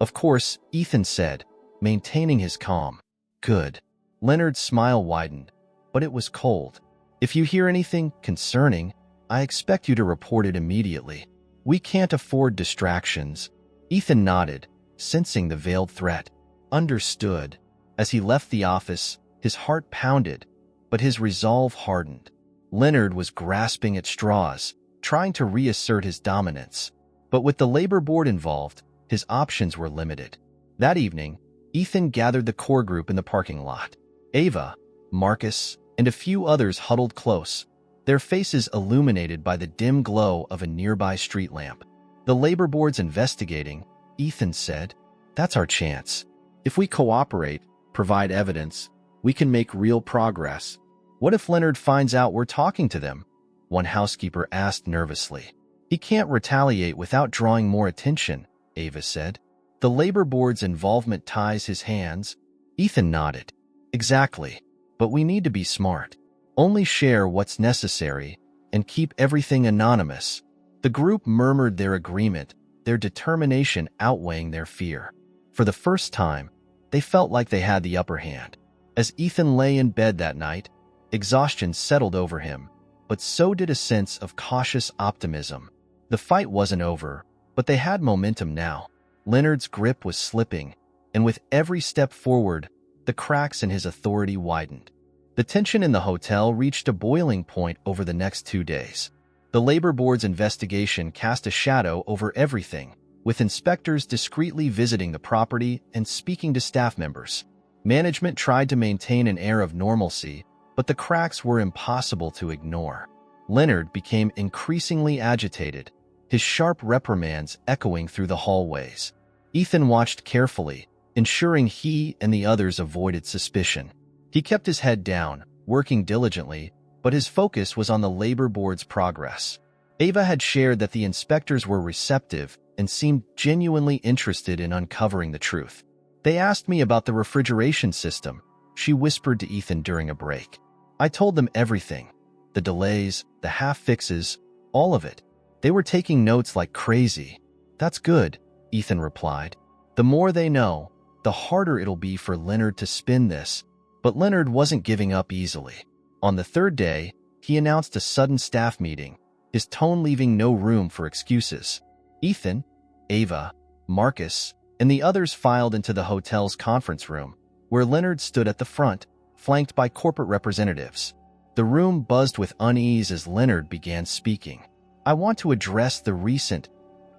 Of course, Ethan said, maintaining his calm. Good. Leonard's smile widened, but it was cold. If you hear anything concerning, I expect you to report it immediately. We can't afford distractions. Ethan nodded, sensing the veiled threat. Understood. As he left the office, his heart pounded, but his resolve hardened. Leonard was grasping at straws, trying to reassert his dominance. But with the labor board involved, his options were limited. That evening, Ethan gathered the core group in the parking lot. Ava, Marcus, and a few others huddled close, their faces illuminated by the dim glow of a nearby street lamp. The labor board's investigating, Ethan said. That's our chance. If we cooperate, provide evidence, we can make real progress. What if Leonard finds out we're talking to them? One housekeeper asked nervously. He can't retaliate without drawing more attention, Ava said. The labor board's involvement ties his hands. Ethan nodded. Exactly. But we need to be smart. Only share what's necessary and keep everything anonymous. The group murmured their agreement, their determination outweighing their fear. For the first time, they felt like they had the upper hand. As Ethan lay in bed that night, exhaustion settled over him, but so did a sense of cautious optimism. The fight wasn't over, but they had momentum now. Leonard's grip was slipping, and with every step forward, the cracks in his authority widened. The tension in the hotel reached a boiling point over the next 2 days. The labor board's investigation cast a shadow over everything, with inspectors discreetly visiting the property and speaking to staff members. Management tried to maintain an air of normalcy, but the cracks were impossible to ignore. Leonard became increasingly agitated, his sharp reprimands echoing through the hallways. Ethan watched carefully, ensuring he and the others avoided suspicion. He kept his head down, working diligently, but his focus was on the labor board's progress. Ava had shared that the inspectors were receptive and seemed genuinely interested in uncovering the truth. They asked me about the refrigeration system, she whispered to Ethan during a break. I told them everything. The delays, the half-fixes, all of it. They were taking notes like crazy. That's good, Ethan replied. The more they know, the harder it'll be for Leonard to spin this. But Leonard wasn't giving up easily. On the third day, he announced a sudden staff meeting, his tone leaving no room for excuses. Ethan, Ava, Marcus, and the others filed into the hotel's conference room, where Leonard stood at the front, flanked by corporate representatives. The room buzzed with unease as Leonard began speaking. I want to address the recent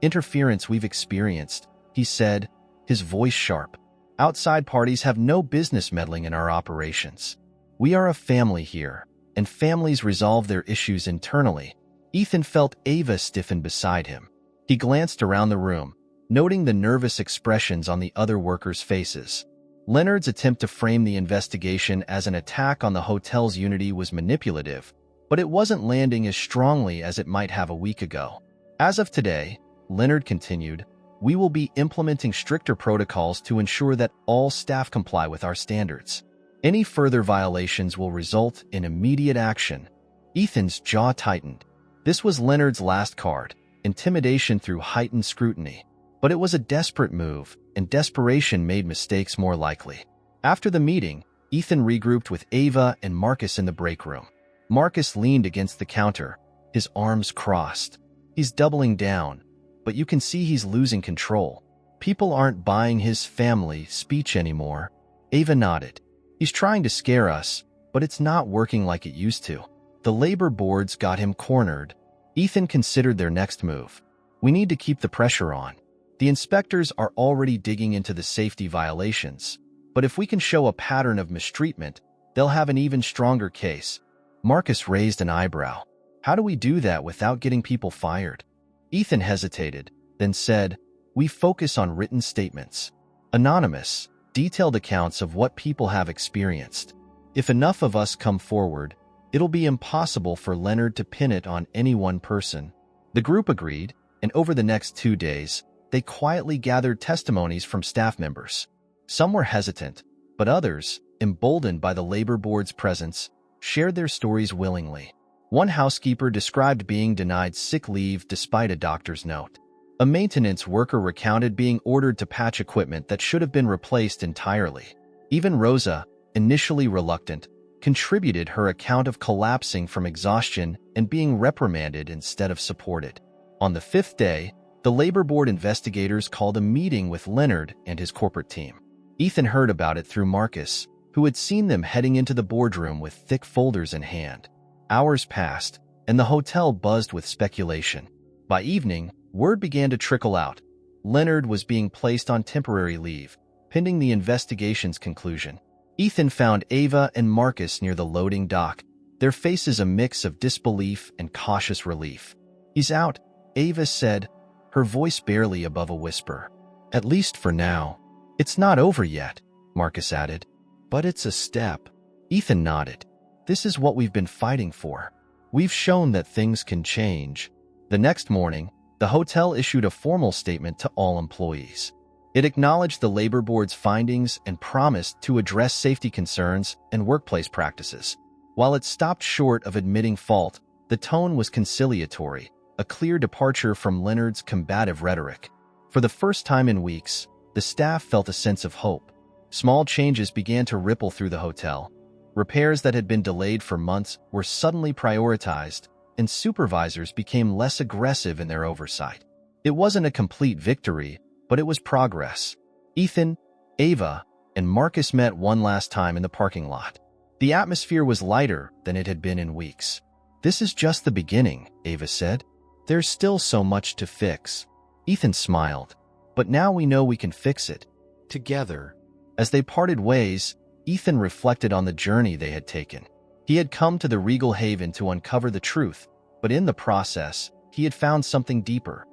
interference we've experienced, he said, his voice sharp. Outside parties have no business meddling in our operations. We are a family here, and families resolve their issues internally. Ethan felt Ava stiffen beside him. He glanced around the room, noting the nervous expressions on the other workers' faces. Leonard's attempt to frame the investigation as an attack on the hotel's unity was manipulative, but it wasn't landing as strongly as it might have a week ago. As of today, Leonard continued, we will be implementing stricter protocols to ensure that all staff comply with our standards. Any further violations will result in immediate action. Ethan's jaw tightened. This was Leonard's last card, intimidation through heightened scrutiny. But it was a desperate move, and desperation made mistakes more likely. After the meeting, Ethan regrouped with Ava and Marcus in the break room. Marcus leaned against the counter, his arms crossed. He's doubling down, but you can see he's losing control. People aren't buying his family speech anymore. Ava nodded. He's trying to scare us, but it's not working like it used to. The labor boards got him cornered. Ethan considered their next move. We need to keep the pressure on. The inspectors are already digging into the safety violations, but if we can show a pattern of mistreatment, they'll have an even stronger case. Marcus raised an eyebrow. How do we do that without getting people fired? Ethan hesitated, then said, we focus on written statements. Anonymous, detailed accounts of what people have experienced. If enough of us come forward, it'll be impossible for Leonard to pin it on any one person. The group agreed, and over the next 2 days, they quietly gathered testimonies from staff members. Some were hesitant, but others, emboldened by the labor board's presence, shared their stories willingly. One housekeeper described being denied sick leave despite a doctor's note. A maintenance worker recounted being ordered to patch equipment that should have been replaced entirely. Even Rosa, initially reluctant, contributed her account of collapsing from exhaustion and being reprimanded instead of supported. On the fifth day, the labor board investigators called a meeting with Leonard and his corporate team. Ethan heard about it through Marcus, who had seen them heading into the boardroom with thick folders in hand. Hours passed, and the hotel buzzed with speculation. By evening, word began to trickle out. Leonard was being placed on temporary leave, pending the investigation's conclusion. Ethan found Ava and Marcus near the loading dock, their faces a mix of disbelief and cautious relief. "He's out," Ava said, her voice barely above a whisper. "At least for now." "It's not over yet," Marcus added. "But it's a step." Ethan nodded. "This is what we've been fighting for. We've shown that things can change." The next morning, the hotel issued a formal statement to all employees. It acknowledged the labor board's findings and promised to address safety concerns and workplace practices. While it stopped short of admitting fault, the tone was conciliatory, a clear departure from Leonard's combative rhetoric. For the first time in weeks, the staff felt a sense of hope. Small changes began to ripple through the hotel. Repairs that had been delayed for months were suddenly prioritized, and supervisors became less aggressive in their oversight. It wasn't a complete victory, but it was progress. Ethan, Ava, and Marcus met one last time in the parking lot. The atmosphere was lighter than it had been in weeks. "This is just the beginning," Ava said. "There's still so much to fix." Ethan smiled. "But now we know we can fix it. Together." As they parted ways, Ethan reflected on the journey they had taken. He had come to the regal haven to uncover the truth, but in the process, he had found something deeper.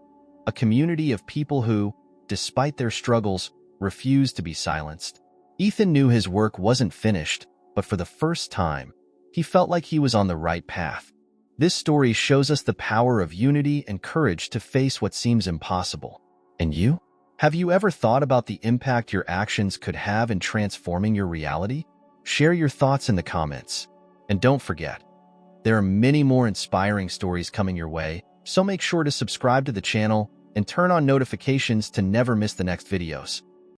A community of people who, despite their struggles, refused to be silenced. Ethan knew his work wasn't finished, but for the first time, he felt like he was on the right path. This story shows us the power of unity and courage to face what seems impossible. And you? Have you ever thought about the impact your actions could have in transforming your reality? Share your thoughts in the comments. And don't forget, there are many more inspiring stories coming your way, so make sure to subscribe to the channel and turn on notifications to never miss the next videos.